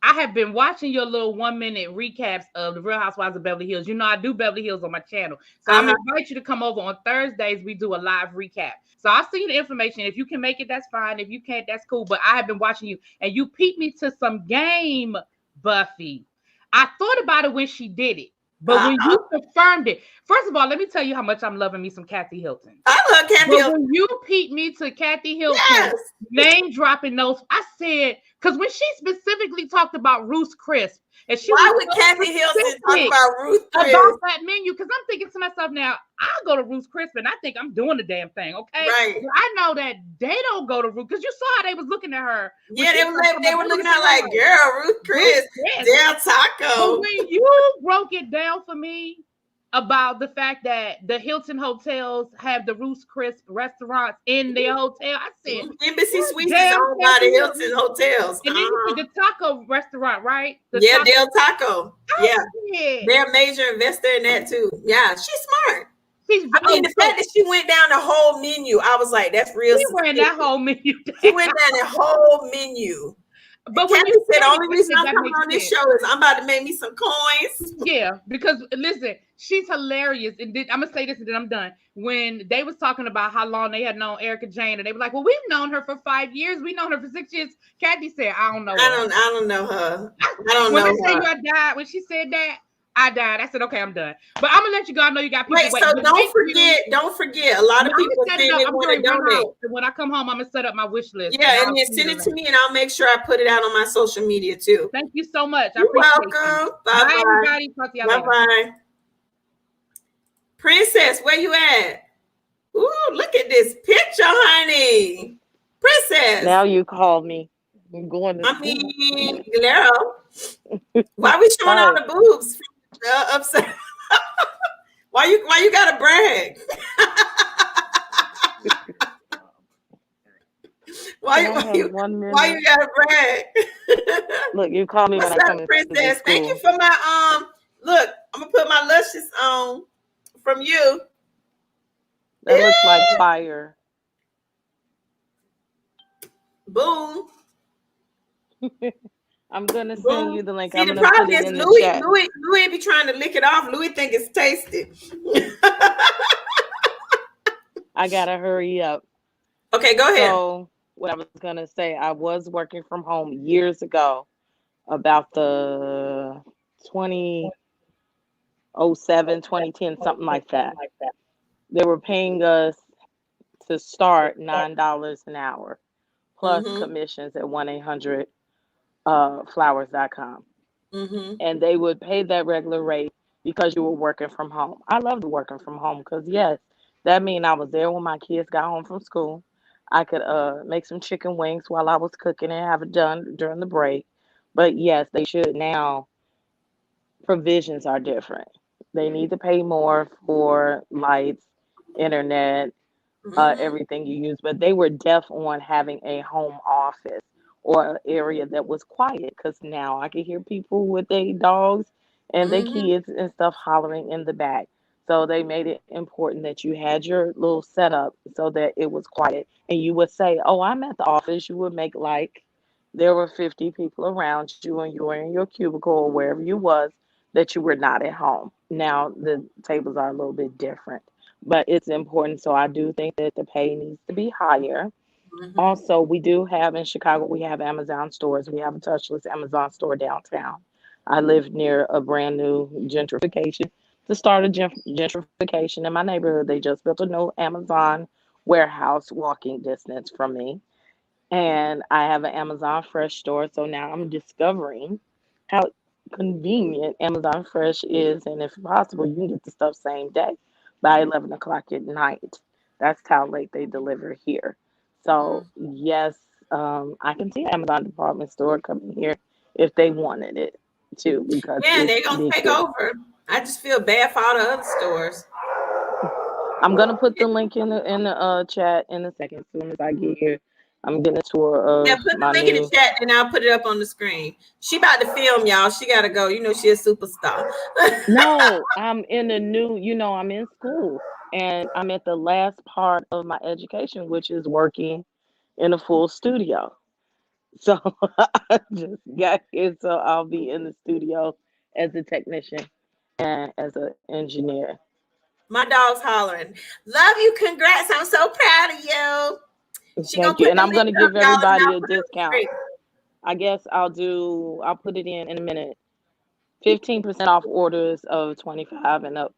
[SPEAKER 6] I have been watching your little 1-minute recaps of the Real Housewives of Beverly Hills. You know, I do Beverly Hills on my channel. So I'm gonna invite you to come over on Thursdays. We do a live recap. So I'll send you the information. If you can make it, that's fine. If you can't, that's cool. But I have been watching you, and you peeped me to some game, Buffy. I thought about it when she did it. But when you confirmed it, first of all, let me tell you how much I'm loving me some Kathy Hilton.
[SPEAKER 1] I love Kathy Hilton.
[SPEAKER 6] When you peeped me to Kathy Hilton, name dropping those, I said, because when she specifically talked about Ruth's Chris, and she
[SPEAKER 1] why would Kathy Hilton talk about Ruth's Chris?
[SPEAKER 6] About that menu, because I'm thinking to myself now, I'll go to Ruth's Chris, and I think I'm doing the damn thing, okay?
[SPEAKER 1] Right.
[SPEAKER 6] But I know that they don't go to Ruth, because you saw how they was looking at her.
[SPEAKER 1] Yeah, they were looking at her like, girl, Ruth Chris, Del Taco.
[SPEAKER 6] But when you broke it down for me about the fact that the Hilton hotels have the Ruth's Chris restaurants in their hotel, I said
[SPEAKER 1] Embassy Suites is owned by the Hilton hotels.
[SPEAKER 6] And then you see the taco restaurant, right?
[SPEAKER 1] Del Taco. They're a major investor in that too. Yeah, she's smart. I mean, the fact that she went down the whole menu, I was like, that's real.
[SPEAKER 6] She went that whole menu.
[SPEAKER 1] She went down the whole menu. But when you said the only reason I'm coming on this show is I'm about to make me some coins.
[SPEAKER 6] Yeah, because listen, she's hilarious. And I'm gonna say this and then I'm done. When they was talking about how long they had known Erica Jane, and they were like, "Well, we've known her for 5 years. We known her for 6 years." Kathy said, "I don't know.
[SPEAKER 1] I don't know her. I don't know her."
[SPEAKER 6] When she said that, I died. I said, "Okay, I'm done." But I'm gonna let you go. I know you got people.
[SPEAKER 1] Wait, so don't forget. A lot of people say they want to donate.
[SPEAKER 6] When I come home, I'm gonna set up my wish list.
[SPEAKER 1] Yeah, and then send it to me, and I'll make sure I put it out on my social media too.
[SPEAKER 6] Thank you so much.
[SPEAKER 1] You're welcome. Bye,
[SPEAKER 6] everybody. Talk to y'all later.
[SPEAKER 1] Bye. Princess, where you at? Ooh, look at this picture, honey. Princess.
[SPEAKER 7] Now you call me. I'm going to
[SPEAKER 1] girl. Why we showing all the boobs upside? Why you gotta brag? why you gotta brag?
[SPEAKER 7] Look, you call me when I come in.
[SPEAKER 1] Princess, thank you for my look, I'm gonna put my luscious on from you.
[SPEAKER 7] That looks like fire.
[SPEAKER 1] Boom.
[SPEAKER 7] I'm gonna send you the link.
[SPEAKER 1] See,
[SPEAKER 7] I'm
[SPEAKER 1] the
[SPEAKER 7] gonna
[SPEAKER 1] problem
[SPEAKER 7] put it
[SPEAKER 1] is
[SPEAKER 7] in the chat.
[SPEAKER 1] Louis be trying to lick it off. Louis think it's tasty.
[SPEAKER 7] I gotta hurry up.
[SPEAKER 1] Okay, go ahead.
[SPEAKER 7] So what I was gonna say, I was working from home years ago, about the 2007, 2010, something like that. They were paying us to start $9 an hour, plus commissions at 1-800-flowers.com. And they would pay that regular rate because you were working from home. I loved working from home because, yes, that means I was there when my kids got home from school. I could make some chicken wings while I was cooking and have it done during the break. But, yes, they should now. Provisions are different. They need to pay more for lights, internet, everything you use. But they were deaf on having a home office or an area that was quiet, because now I can hear people with their dogs and their kids and stuff hollering in the back. So they made it important that you had your little setup so that it was quiet. And you would say, "Oh, I'm at the office." You would make like there were 50 people around you and you were in your cubicle or wherever you was, that you were not at home. Now the tables are a little bit different, but it's important. So I do think that the pay needs to be higher.
[SPEAKER 1] Mhm.
[SPEAKER 7] Also, we do have in Chicago, we have Amazon stores. We have a touchless Amazon store downtown. I live near a brand new gentrification. To start a gentrification in my neighborhood, they just built a new Amazon warehouse walking distance from me. And I have an Amazon Fresh store. So now I'm discovering how convenient Amazon Fresh is. And if possible, you can get the stuff same day by 11 o'clock at night. That's how late they deliver here. So, yes, I can see Amazon department store coming here if they wanted it too, because
[SPEAKER 1] Yeah,
[SPEAKER 7] it's
[SPEAKER 1] they're gonna
[SPEAKER 7] big
[SPEAKER 1] take
[SPEAKER 7] here.
[SPEAKER 1] over. I just feel bad for all the other stores.
[SPEAKER 7] I'm gonna put the link in the chat in a second. As soon as I get here, I'm getting a tour
[SPEAKER 1] Yeah,
[SPEAKER 7] of
[SPEAKER 1] put the
[SPEAKER 7] my
[SPEAKER 1] link in the
[SPEAKER 7] new.
[SPEAKER 1] chat and I'll put it up on the screen. She about to film, y'all. She gotta go. You know she a superstar.
[SPEAKER 7] No, I'm in a new. I'm in school and I'm at the last part of my education, which is working in a full studio. So I just got here, so I'll be in the studio as a technician and as an engineer.
[SPEAKER 1] My dog's hollering. Love you. Congrats. I'm so proud of you. She gonna
[SPEAKER 7] Thank you,
[SPEAKER 1] put
[SPEAKER 7] and
[SPEAKER 1] the
[SPEAKER 7] I'm
[SPEAKER 1] link
[SPEAKER 7] gonna
[SPEAKER 1] up,
[SPEAKER 7] give
[SPEAKER 1] y'all, and
[SPEAKER 7] everybody
[SPEAKER 1] I'll
[SPEAKER 7] a
[SPEAKER 1] put it on the
[SPEAKER 7] discount.
[SPEAKER 1] screen.
[SPEAKER 7] I guess I'll put it in a minute. 15% off orders of 25 and up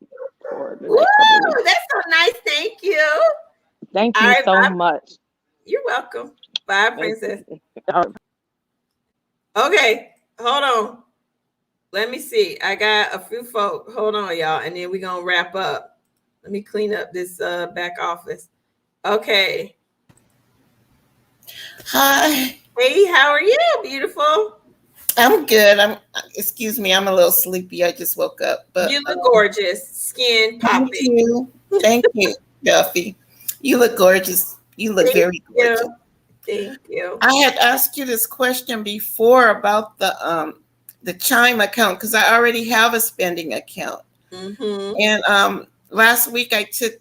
[SPEAKER 7] for the
[SPEAKER 1] Woo!
[SPEAKER 7] next couple of weeks.
[SPEAKER 1] That's so nice. Thank you.
[SPEAKER 7] Thank
[SPEAKER 1] All
[SPEAKER 7] you
[SPEAKER 1] right,
[SPEAKER 7] so
[SPEAKER 1] bye.
[SPEAKER 7] much.
[SPEAKER 1] You're welcome. Bye,
[SPEAKER 7] Thank
[SPEAKER 1] princess.
[SPEAKER 7] you.
[SPEAKER 1] Okay, hold on. Let me see. I got a few folk. Hold on, y'all, and then we're gonna wrap up. Let me clean up this back office. Okay.
[SPEAKER 8] Hi,
[SPEAKER 1] Hey, how are you, beautiful?
[SPEAKER 8] I'm good. Excuse me, I'm a little sleepy. I just woke up, but
[SPEAKER 1] You look gorgeous. Skin
[SPEAKER 8] thank
[SPEAKER 1] popping.
[SPEAKER 8] you. Thank you, Buffy. You look gorgeous. You look
[SPEAKER 1] Thank
[SPEAKER 8] very gorgeous.
[SPEAKER 1] you. Thank you.
[SPEAKER 8] I had asked you this question before about the Chime account because I already have a spending account.
[SPEAKER 1] Mm-hmm.
[SPEAKER 8] And last week I took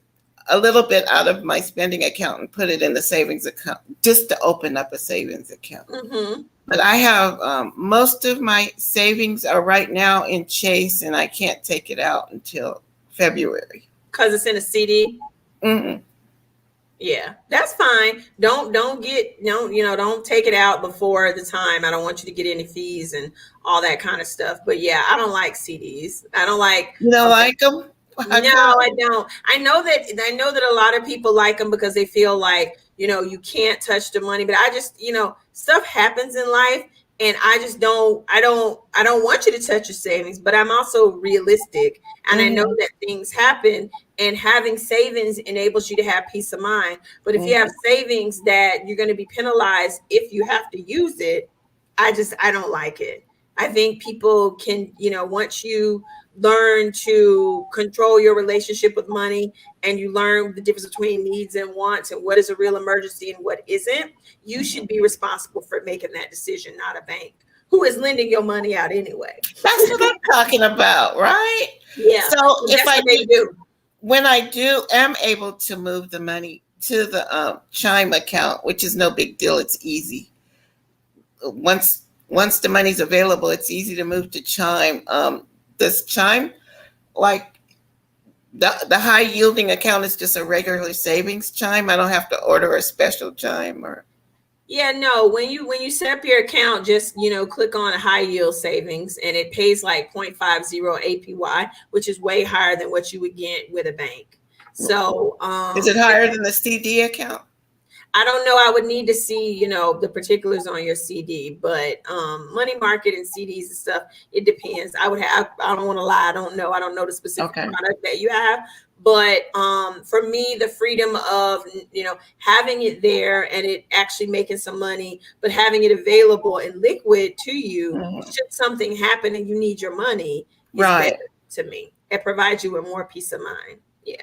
[SPEAKER 8] a little bit out of my spending account and put it in the savings account just to open up a savings account.
[SPEAKER 1] Mm-hmm.
[SPEAKER 8] But I have most of my savings are right now in Chase, and I can't take it out until February.
[SPEAKER 1] Because it's in a CD.
[SPEAKER 8] Mm-hmm.
[SPEAKER 1] Yeah, that's fine. Don't don't take it out before the time. I don't want you to get any fees and all that kind of stuff. But yeah, I don't like CDs. I don't like.
[SPEAKER 8] You don't like them?
[SPEAKER 1] No, I don't. I know that a lot of people like them because they feel like, you can't touch the money, but I just, stuff happens in life and I don't want you to touch your savings, but I'm also realistic and I know that things happen and having savings enables you to have peace of mind. But if you have savings that you're going to be penalized if you have to use it, I don't like it. I think people can, once you learn to control your relationship with money and you learn the difference between needs and wants and what is a real emergency and what isn't, you should be responsible for making that decision, not a bank who is lending your money out anyway.
[SPEAKER 8] That's what I'm talking about, right?
[SPEAKER 1] Yeah.
[SPEAKER 8] So if I do, when I am able to move the money to the Chime account, which is no big deal, it's easy. Once the money's available, it's easy to move to Chime. Does Chime, like the high yielding account, is just a regular savings Chime? I don't have to order a special Chime or.
[SPEAKER 1] Yeah, no, when you set up your account, just, click on a high yield savings and it pays like 0.50 APY, which is way higher than what you would get with a bank. So,
[SPEAKER 8] is it higher than the CD account?
[SPEAKER 1] I don't know. I would need to see, the particulars on your CD, but money market and CDs and stuff, it depends. I don't want to lie. I don't know the specific product that you have. But for me, the freedom of, having it there and it actually making some money, but having it available and liquid to you, should something happen and you need your money, is better to me. It provides you with more peace of mind. Yeah.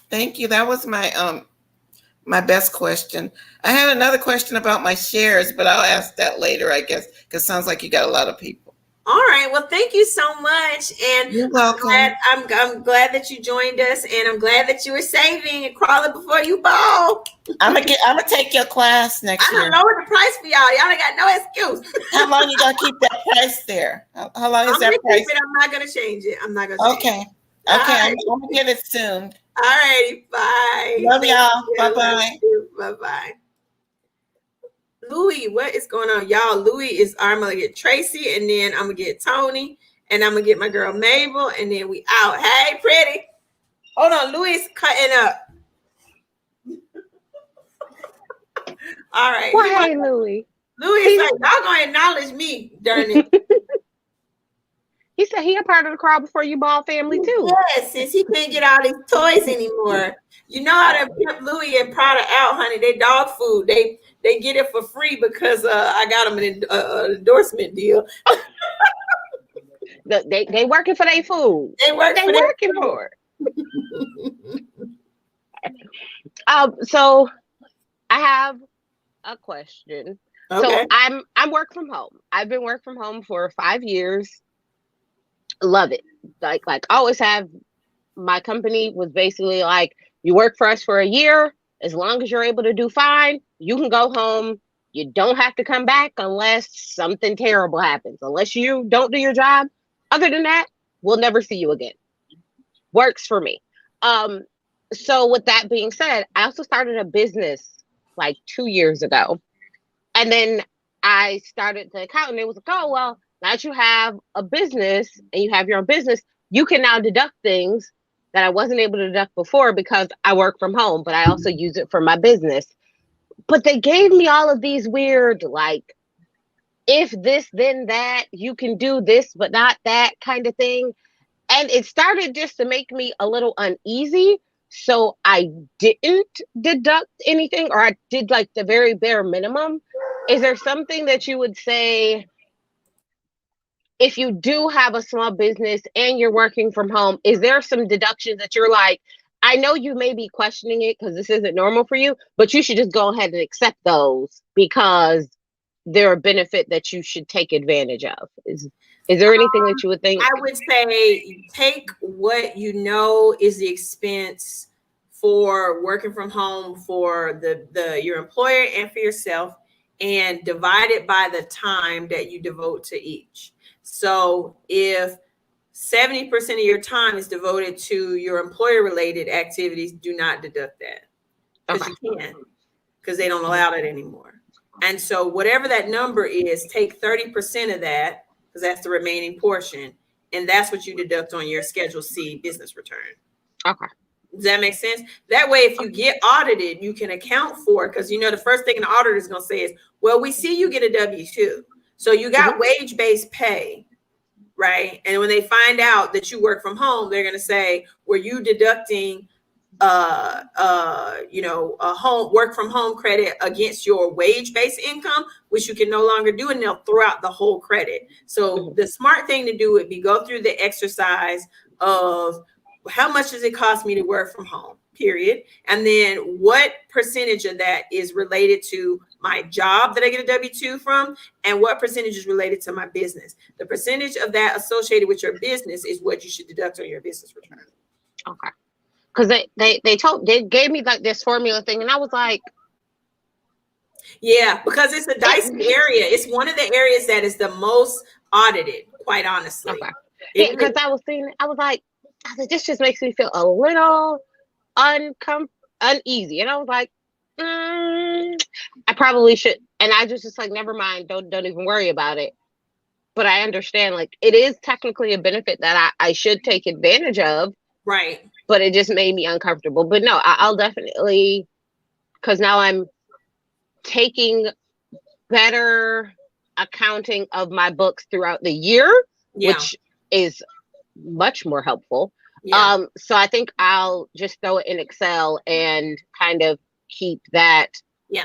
[SPEAKER 8] Thank you. That was my best question. I had another question about my shares, but I'll ask that later, I guess, because it sounds like you got a lot of people.
[SPEAKER 1] All right. Well, thank you so much, and
[SPEAKER 8] You're welcome.
[SPEAKER 1] I'm glad that you joined us, and I'm glad that you were saving and crawling before you ball.
[SPEAKER 8] I'm gonna take your class next year.
[SPEAKER 1] I don't lower the price for y'all. Y'all ain't got no excuse.
[SPEAKER 8] How long you gonna keep that price there? How long is
[SPEAKER 1] I'm
[SPEAKER 8] that
[SPEAKER 1] gonna
[SPEAKER 8] price?
[SPEAKER 1] keep it. I'm not gonna change it. I'm not gonna change
[SPEAKER 8] Okay.
[SPEAKER 1] it.
[SPEAKER 8] Okay.
[SPEAKER 1] Right.
[SPEAKER 8] I'm gonna get it soon.
[SPEAKER 1] All righty. Bye.
[SPEAKER 8] Love y'all. Bye bye.
[SPEAKER 1] Bye bye. Louis, what is going on, y'all? Louis is. I'm gonna get Tracy, and then I'm gonna get Tony, and I'm gonna get my girl Mabel, and then we out. Hey, pretty. Hold on, Louis is cutting up. All right.
[SPEAKER 9] Well, hey, Louis.
[SPEAKER 1] Louis is like, y'all gonna acknowledge me during it.
[SPEAKER 9] He said he a part of the Crawl Before You Ball family too.
[SPEAKER 1] Yes, since he can't get all these toys anymore. You know how to pimp Louis and Prada out, honey. They dog food. They get it for free because I got them an endorsement deal.
[SPEAKER 9] They working for their food.
[SPEAKER 1] They working
[SPEAKER 9] for it. So I have a question.
[SPEAKER 1] Okay.
[SPEAKER 9] So I'm work from home. I've been work from home for 5 years. Love it. Like always have. My company was basically like, you work for us for a year. As long as you're able to do fine, you can go home. You don't have to come back unless something terrible happens. Unless you don't do your job. Other than that, we'll never see you again. Works for me. So with that being said, I also started a business like 2 years ago. And then I started the account, and it was like, oh, well, now that you have a business and you have your own business, you can now deduct things that I wasn't able to deduct before because I work from home, but I also use it for my business. But they gave me all of these weird, like, if this, then that, you can do this, but not that kind of thing. And it started just to make me a little uneasy. So I didn't deduct anything, or I did like the very bare minimum. Is there something that you would say, if you do have a small business and you're working from home, is there some deductions that you're like, I know you may be questioning it because this isn't normal for you, but you should just go ahead and accept those because they're a benefit that you should take advantage of? Is there anything that you would think?
[SPEAKER 1] I would say take what you know is the expense for working from home for your employer and for yourself, and divide it by the time that you devote to each. So if 70% of your time is devoted to your employer related activities, do not deduct that, because you can't, because they don't allow that anymore. And so whatever that number is, take 30% of that, because that's the remaining portion, and that's what you deduct on your Schedule C business return.
[SPEAKER 9] Okay.
[SPEAKER 1] Does that make sense? That way, if you get audited, you can account for it, because the first thing an auditor is going to say is, well, we see you get a W-2. So you got wage-based pay, right? And when they find out that you work from home, they're going to say, were you deducting a home work from home credit against your wage-based income, which you can no longer do, and they'll throw out the whole credit. So the smart thing to do would be go through the exercise of how much does it cost me to work from home, period. And then what percentage of that is related to my job that I get a W-2 from, and what percentage is related to my business. The percentage of that associated with your business is what you should deduct on your business return.
[SPEAKER 9] Okay. Because they gave me like this formula thing, and I was like,
[SPEAKER 1] yeah, because it's a dicey area. It's one of the areas that is the most audited, quite honestly.
[SPEAKER 9] Okay. Because I was like, this just makes me feel a little uneasy, and I was like, I probably should. And I just like, never mind, don't even worry about it. But I understand, like, it is technically a benefit that I should take advantage of.
[SPEAKER 1] Right.
[SPEAKER 9] But it just made me uncomfortable. But no, I'll definitely, because now I'm taking better accounting of my books throughout the year, which is much more helpful. Yeah. So I think I'll just throw it in Excel and kind of keep that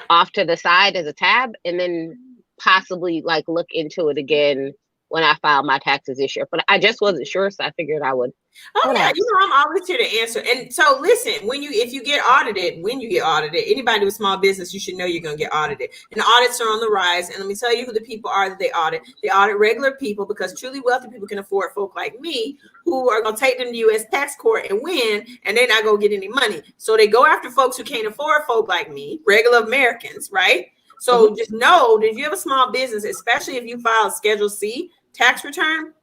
[SPEAKER 9] off to the side as a tab, and then possibly like look into it again when I filed my taxes this year. But I just wasn't sure, so I figured I would.
[SPEAKER 1] Oh yeah, I'm always here to answer. And so listen, if you get audited, anybody with small business, you should know you're gonna get audited. And the audits are on the rise. And let me tell you who the people are that they audit. They audit regular people, because truly wealthy people can afford folk like me who are gonna take them to U.S. tax court and win, and they're not gonna get any money. So they go after folks who can't afford folk like me, regular Americans, right? So just know that if you have a small business, especially if you file a Schedule C tax return,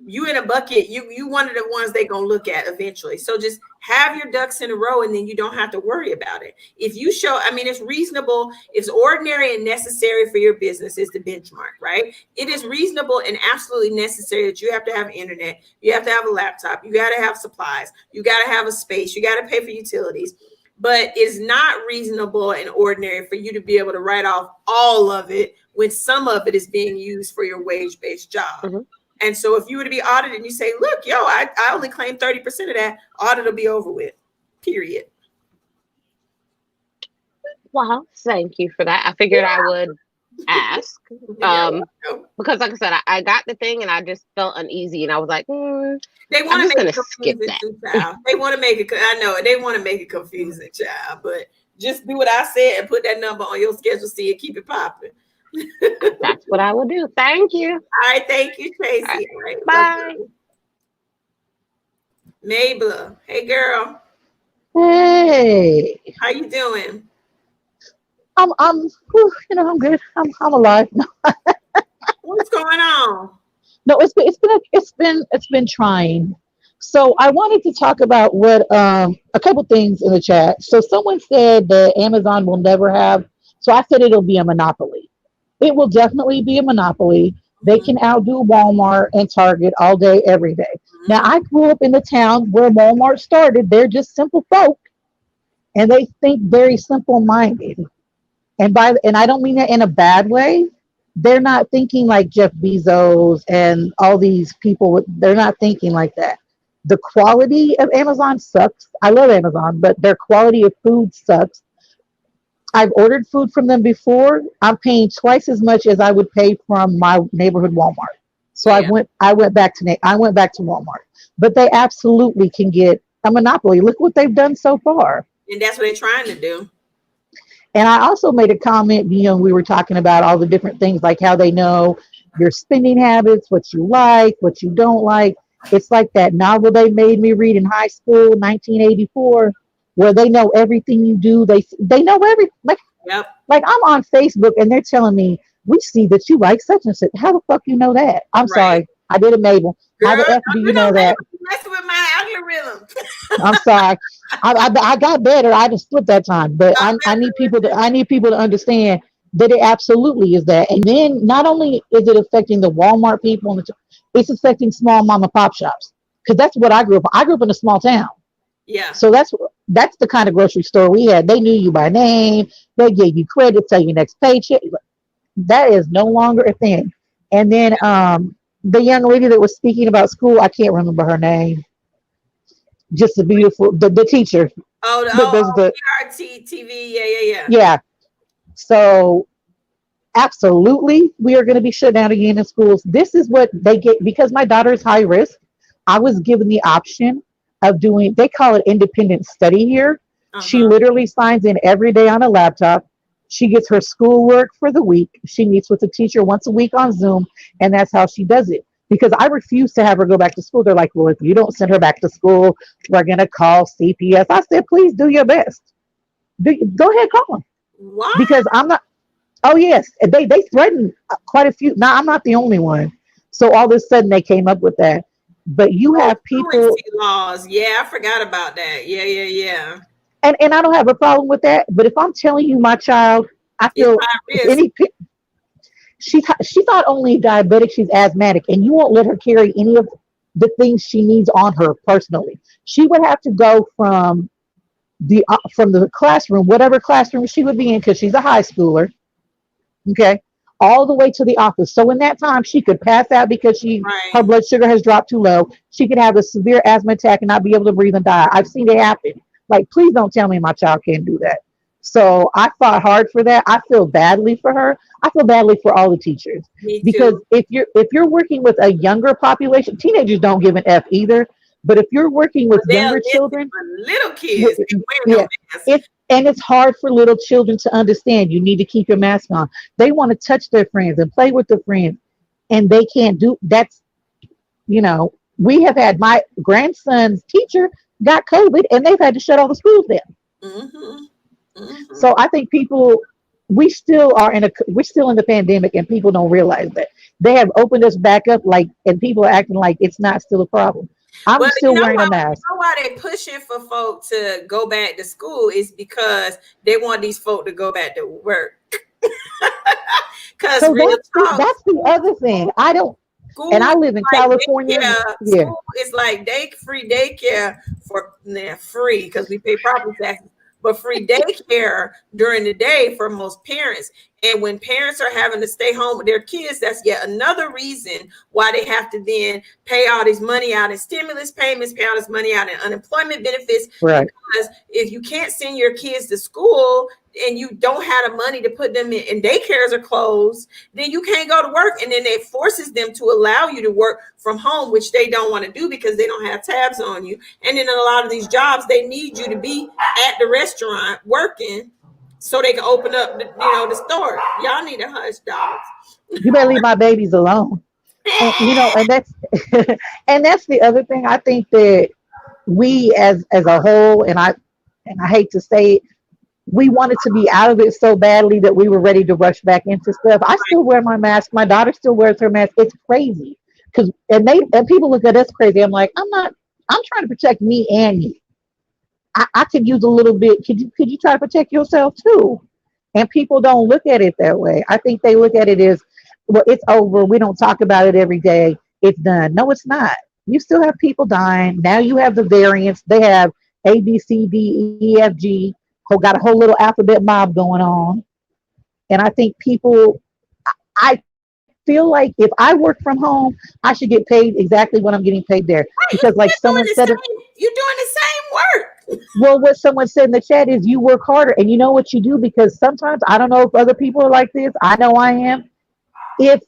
[SPEAKER 1] you in a bucket, you one of the ones they're gonna look at eventually. So just have your ducks in a row, and then you don't have to worry about it. If you show, it's reasonable, it's ordinary and necessary for your business is the benchmark, right? It is reasonable and absolutely necessary that you have to have internet, you have to have a laptop, you got to have supplies, you got to have a space, you got to pay for utilities. But it's not reasonable and ordinary for you to be able to write off all of it when some of it is being used for your wage-based job. And so if you were to be audited and you say, look, I only claim 30% of that, audit will be over with, period.
[SPEAKER 9] Well, thank you for that. I figured I would ask. Because like I said, I got the thing and I just felt uneasy, and I was like,
[SPEAKER 1] they want to make it confusing, child. They want to make it, I know, they want to make it confusing, child, but just do what I said and put that number on your Schedule C and keep it popping.
[SPEAKER 9] That's what I will do. Thank you.
[SPEAKER 1] All right, thank you, Tracy. All right,
[SPEAKER 9] bye.
[SPEAKER 1] Mabel, hey girl.
[SPEAKER 10] Hey.
[SPEAKER 1] How you doing?
[SPEAKER 10] I'm good. I'm alive.
[SPEAKER 1] What's going on?
[SPEAKER 10] No, it's been trying. So I wanted to talk about what a couple things in the chat. So someone said that Amazon will never have. So I said it'll be a monopoly. It will definitely be a monopoly. They can outdo Walmart and Target all day, every day. Now, I grew up in the town where Walmart started. They're just simple folk, and they think very simple-minded. And I don't mean that in a bad way. They're not thinking like Jeff Bezos and all these people. They're not thinking like that. The quality of Amazon sucks. I love Amazon, but their quality of food sucks. I've ordered food from them before. I'm paying twice as much as I would pay from my neighborhood Walmart. So I went back to Walmart. But they absolutely can get a monopoly. Look what they've done so far.
[SPEAKER 1] And that's what they're trying to do.
[SPEAKER 10] And I also made a comment, we were talking about all the different things, like how they know your spending habits, what you like, what you don't like. It's like that novel they made me read in high school, 1984, where they know everything you do. They know everything. Like I'm on Facebook and they're telling me, we see that you like such and such. How the fuck you know that? I'm sorry. I did it, Mabel. Girl, how the F do you know that?
[SPEAKER 1] Messing with my algorithm.
[SPEAKER 10] I'm sorry. I got better. I just slipped that time. But I need people to understand that it absolutely is that. And then not only is it affecting the Walmart people, it's affecting small mom and pop shops. Because that's what I grew up. I grew up in a small town.
[SPEAKER 1] Yeah.
[SPEAKER 10] So that's the kind of grocery store we had. They knew you by name. They gave you credit till your next paycheck. That is no longer a thing. And then the young lady that was speaking about school, I can't remember her name. Just a beautiful, the teacher.
[SPEAKER 1] The TV. Yeah.
[SPEAKER 10] Yeah. So absolutely, we are going to be shut down again in schools. This is what they get, because my daughter is high risk. I was given the option of doing, they call it independent study here. She literally signs in every day on a laptop. She gets her schoolwork for the week. She meets with the teacher once a week on Zoom, and that's how she does it. Because I refuse to have her go back to school. They're like, well, if you don't send her back to school, we're going to call CPS. I said, please do your best. Go ahead, call them.
[SPEAKER 1] What?
[SPEAKER 10] Because I'm not. Oh, yes. They threatened quite a few. Now, I'm not the only one. So all of a sudden, they came up with that. But you have people.
[SPEAKER 1] Laws. Yeah, I forgot about that. Yeah.
[SPEAKER 10] And I don't have a problem with that. But if I'm telling you, my child, I feel she's not only diabetic, she's asthmatic, and you won't let her carry any of the things she needs on her personally. She would have to go from the classroom, whatever classroom she would be in, because she's a high schooler, okay, all the way to the office. So in that time, she could pass out because her blood sugar has dropped too low. She could have a severe asthma attack and not be able to breathe and die. I've seen it happen. Like, please don't tell me my child can't do that. So I fought hard for that. I feel badly for her. I feel badly for all the teachers
[SPEAKER 1] Me
[SPEAKER 10] because
[SPEAKER 1] too.
[SPEAKER 10] if you're working with a younger population, teenagers don't give an F either. But if you're working with
[SPEAKER 1] But they'll
[SPEAKER 10] younger
[SPEAKER 1] listen.
[SPEAKER 10] children,
[SPEAKER 1] But little kids, they wear
[SPEAKER 10] yeah,
[SPEAKER 1] no mask.
[SPEAKER 10] it's hard for little children to understand. You need to keep your mask on. They want to touch their friends and play with their friends, and they can't do that's we have had my grandson's teacher got COVID, and they've had to shut all the schools down.
[SPEAKER 1] Mm-hmm. Mm-hmm.
[SPEAKER 10] So I think people, we're still in the pandemic, and people don't realize that they have opened us back up, like, and people are acting like it's not still a problem. I'm
[SPEAKER 1] Well,
[SPEAKER 10] still wearing a mask.
[SPEAKER 1] you know why they pushing for folk to go back to school is because they want these folk to go back to work. Because
[SPEAKER 10] So
[SPEAKER 1] real talk,
[SPEAKER 10] that's the other thing. I don't,
[SPEAKER 1] school
[SPEAKER 10] and I
[SPEAKER 1] is
[SPEAKER 10] live in
[SPEAKER 1] like
[SPEAKER 10] California.
[SPEAKER 1] daycare.
[SPEAKER 10] Yeah,
[SPEAKER 1] School is like free daycare for free because we pay property taxes, but free daycare during the day for most parents. And when parents are having to stay home with their kids, that's yet another reason why they have to then pay all this money out in stimulus payments, pay all this money out in unemployment benefits.
[SPEAKER 10] right.
[SPEAKER 1] Because if you can't send your kids to school and you don't have the money to put them in, and daycares are closed, then you can't go to work. And then it forces them to allow you to work from home, which they don't want to do because they don't have tabs on you. And then in a lot of these jobs, they need you to be at the restaurant working so they can open up the store. Y'all need to hush, dogs.
[SPEAKER 10] You better leave my babies alone. And and that's and that's the other thing. I think that we as a whole, and I hate to say it, we wanted to be out of it so badly that we were ready to rush back into stuff. I still wear my mask. My daughter still wears her mask. It's crazy because and people look at us crazy. I'm like, I'm not. I'm trying to protect me and you. I could use a little bit. Could you try to protect yourself too? And people don't look at it that way. I think they look at it as, well, it's over. We don't talk about it every day. It's done. No, it's not. You still have people dying. Now you have the variants. They have A, B, C, D, E, F, G. Got a whole little alphabet mob going on. And I think people, I feel like if I work from home, I should get paid exactly what I'm getting paid there. Because like someone said,
[SPEAKER 1] you're doing the same work.
[SPEAKER 10] Well, what someone said in the chat is you work harder, and you know what you do, because sometimes, I don't know if other people are like this. I know I am. If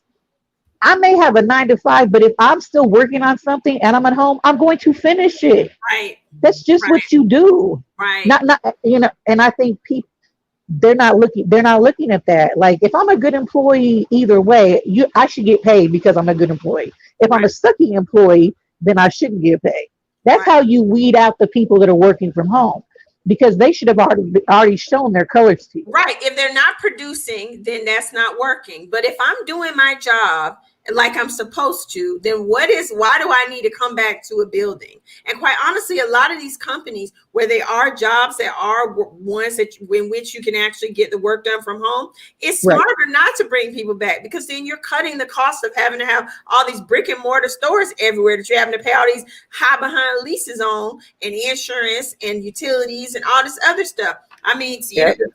[SPEAKER 10] I may have a 9 to 5, but if I'm still working on something and I'm at home, I'm going to finish it.
[SPEAKER 1] Right.
[SPEAKER 10] That's just what you do.
[SPEAKER 1] Right.
[SPEAKER 10] Not and I think people, they're not looking at that. Like, if I'm a good employee, either way, I should get paid because I'm a good employee. If I'm a sucky employee, then I shouldn't get paid. That's how you weed out the people that are working from home, because they should have already shown their colors to you.
[SPEAKER 1] Right. If they're not producing, then that's not working. But if I'm doing my job like I'm supposed to, then why do I need to come back to a building? And quite honestly, a lot of these companies where they are jobs that are ones in which you can actually get the work done from home, it's smarter not to bring people back, because then you're cutting the cost of having to have all these brick and mortar stores everywhere that you're having to pay all these high behind leases on, and insurance and utilities and all this other stuff. I mean,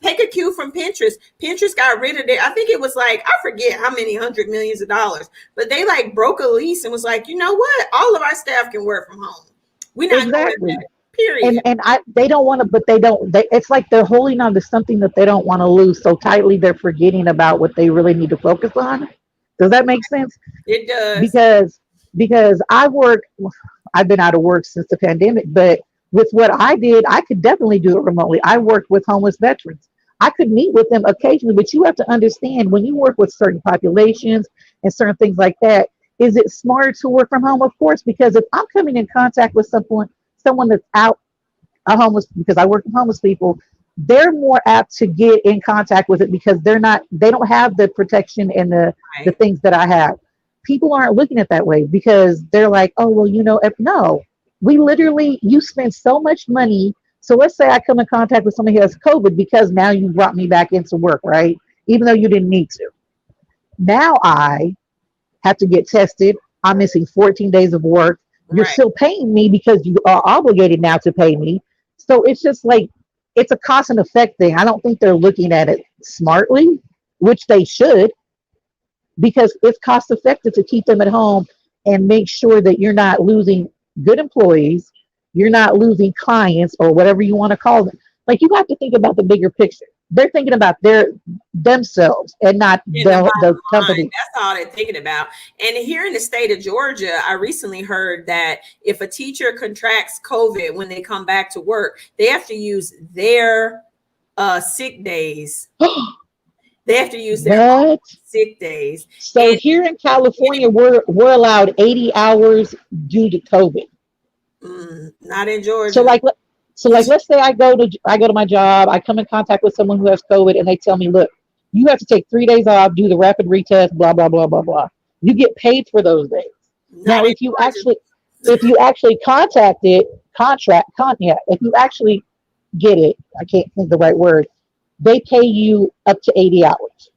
[SPEAKER 1] take a cue from Pinterest. Pinterest got rid of it. I think it was like, I forget how many hundred millions of dollars, but they like broke a lease and was like, you know what? All of our staff can work from home. We're not doing that. Period.
[SPEAKER 10] And they don't want to, but it's like they're holding on to something that they don't want to lose so tightly, they're forgetting about what they really need to focus on. Does that make sense?
[SPEAKER 1] It does.
[SPEAKER 10] Because I've been out of work since the pandemic, but with what I did, I could definitely do it remotely. I worked with homeless veterans. I could meet with them occasionally, but you have to understand, when you work with certain populations and certain things like that, is it smarter to work from home? Of course, because if I'm coming in contact with someone that's out homeless, because I work with homeless people, they're more apt to get in contact with it because they don't have the protection and the things that I have. People aren't looking at that way because they're like, oh, well, no. We literally, you spend so much money. So let's say I come in contact with somebody who has COVID, because now you brought me back into work, right? Even though you didn't need to. Now I have to get tested. I'm missing 14 days of work. You're still paying me because you are obligated now to pay me. So it's just like, it's a cost and effect thing. I don't think they're looking at it smartly, which they should, because it's cost effective to keep them at home and make sure that you're not losing good employees, you're not losing clients, or whatever you want to call them. Like you have to think about the bigger picture. They're thinking about themselves and not
[SPEAKER 1] In the bottom
[SPEAKER 10] the
[SPEAKER 1] line,
[SPEAKER 10] company.
[SPEAKER 1] that's all they're thinking about. And here in the state of Georgia, I recently heard that if a teacher contracts COVID when they come back to work, they have to use their sick days. They have to use their own sick days.
[SPEAKER 10] So
[SPEAKER 1] and
[SPEAKER 10] here in California, we're allowed 80 hours due to COVID.
[SPEAKER 1] Not in Georgia.
[SPEAKER 10] So let's say I go to my job, I come in contact with someone who has COVID, and they tell me, look, you have to take 3 days off, do the rapid retest, blah blah blah blah blah. You get paid for those days. Now, if you actually if you actually get it, I can't think the right word, they pay you up to 80 hours.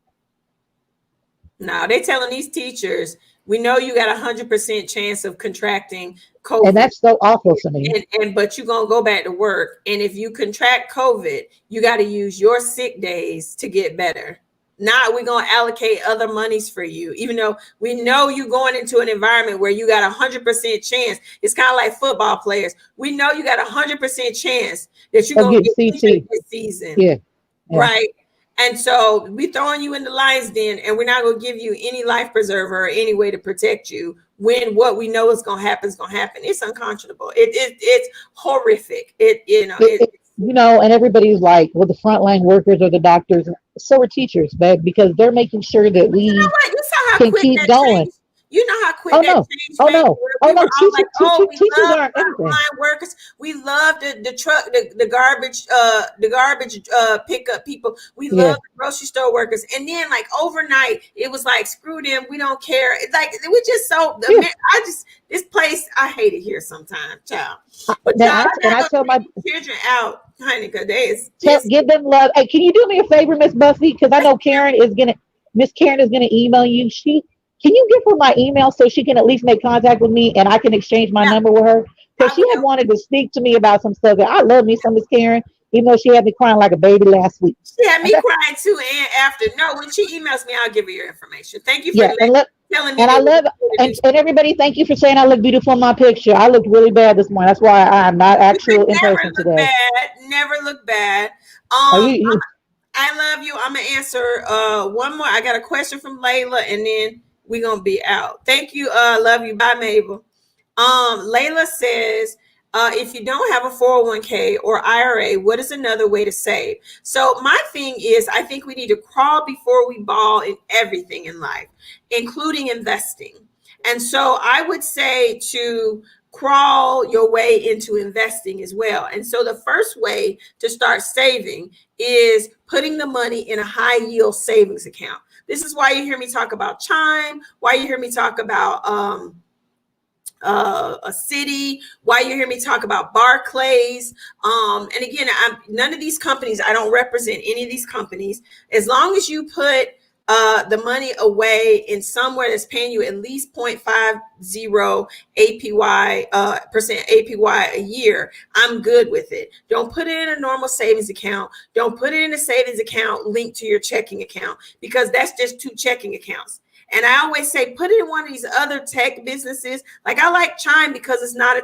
[SPEAKER 1] Now they're telling these teachers, we know you got 100% chance of contracting COVID.
[SPEAKER 10] And that's so awful to me.
[SPEAKER 1] But you're going to go back to work. And if you contract COVID, you got to use your sick days to get better. Now we're going to allocate other monies for you, even though we know you're going into an environment where you got 100% chance. It's kind of like football players. We know you got 100% chance that you're going to get injured this season.
[SPEAKER 10] Yeah.
[SPEAKER 1] Right. And so we throwing you in the lion's den, and we're not going to give you any life preserver or any way to protect you when what we know is going to happen is going to happen. It's unconscionable. It's horrific.
[SPEAKER 10] And everybody's like, well, the frontline workers or the doctors, so are teachers, babe, because they're making sure that we can keep going.
[SPEAKER 1] Changed. You know how quick that changed.
[SPEAKER 10] Teachers aren't everything.
[SPEAKER 1] Workers. We love the truck, the garbage pickup people. We love the grocery store workers. And then like overnight, it was like, screw them. We don't care. It's like we just this place, I hate it here sometimes, child. But I tell my children out, honey, because
[SPEAKER 10] give them love. Hey, can you do me a favor, Miss Buffy? Because I know Miss Karen is gonna email you. Can you give her my email so she can at least make contact with me and I can exchange my number with her? Because she had wanted to speak to me about some stuff. I love me some Miss Karen, even though she had me crying like a baby last week.
[SPEAKER 1] She had me crying too, and after. No, when she emails me, I'll give her your information. Thank you for telling me.
[SPEAKER 10] And I love and everybody, thank you for saying I look beautiful in my picture. I looked really bad this morning. That's why I'm not actual in person today.
[SPEAKER 1] Never look bad. I love you. I'm gonna answer one more. I got a question from Layla, and then we're gonna be out. Thank you. Love you. Bye, Mabel. Layla says, if you don't have a 401k or IRA, what is another way to save? So my thing is, I think we need to crawl before we ball in everything in life, including investing. And so I would say to crawl your way into investing as well. And so the first way to start saving is putting the money in a high yield savings account. This is why you hear me talk about Chime, why you hear me talk about a City, why you hear me talk about Barclays. And again, none of these companies, I don't represent any of these companies. As long as you put the money away in somewhere that's paying you at least 0.50 APY percent APY a year, I'm good with it. Don't put it in a normal savings account. Don't put it in a savings account linked to your checking account, because that's just two checking accounts. And I always say, put it in one of these other tech businesses. Like I like Chime because it's not a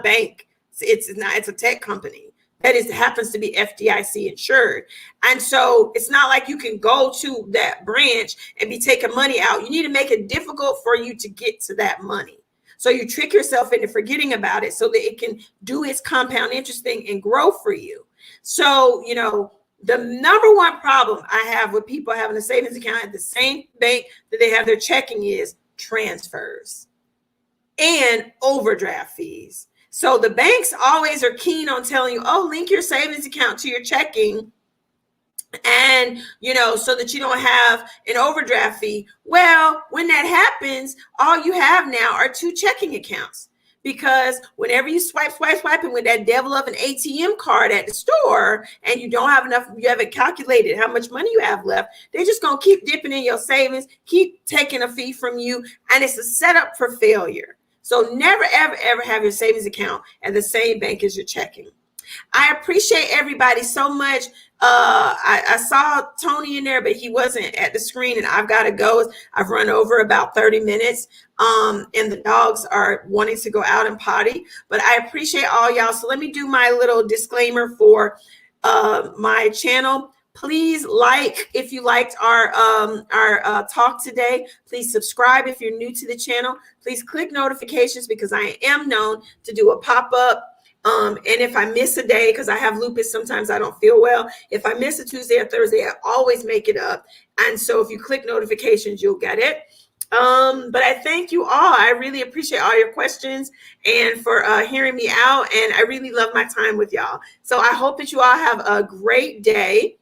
[SPEAKER 1] bank. It's a tech company that happens to be FDIC insured. And so it's not like you can go to that branch and be taking money out. You need to make it difficult for you to get to that money. So you trick yourself into forgetting about it so that it can do its compound interest thing and grow for you. So, the number one problem I have with people having a savings account at the same bank that they have their checking is transfers and overdraft fees. So the banks always are keen on telling you, link your savings account to your checking and, so that you don't have an overdraft fee. Well, when that happens, all you have now are two checking accounts, because whenever you swipe, and with that devil of an ATM card at the store and you don't have enough, you haven't calculated how much money you have left, they're just going to keep dipping in your savings, keep taking a fee from you. And it's a setup for failure. So never, ever, ever have your savings account at the same bank as your checking. I appreciate everybody so much. I saw Tony in there, but he wasn't at the screen, and I've got to go. I've run over about 30 minutes, and the dogs are wanting to go out and potty. But I appreciate all y'all. So let me do my little disclaimer for my channel. Please like if you liked our talk today. Please subscribe if you're new to the channel. Please click notifications because I am known to do a pop-up. And if I miss a day, because I have lupus, sometimes I don't feel well. If I miss a Tuesday or Thursday, I always make it up. And so if you click notifications, you'll get it. But I thank you all. I really appreciate all your questions and for hearing me out. And I really love my time with y'all. So I hope that you all have a great day.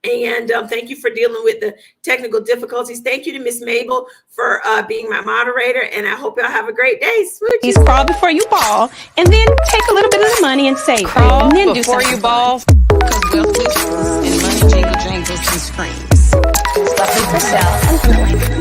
[SPEAKER 1] And thank you for dealing with the technical difficulties. Thank you to Miss Mabel for being my moderator. And I hope y'all have a great day.
[SPEAKER 11] Please crawl before you ball, and then take a little bit of the money and save it, and then do something. Before you ball, because wealth whispers and money jingle jangles and screams. Buffie Purselle.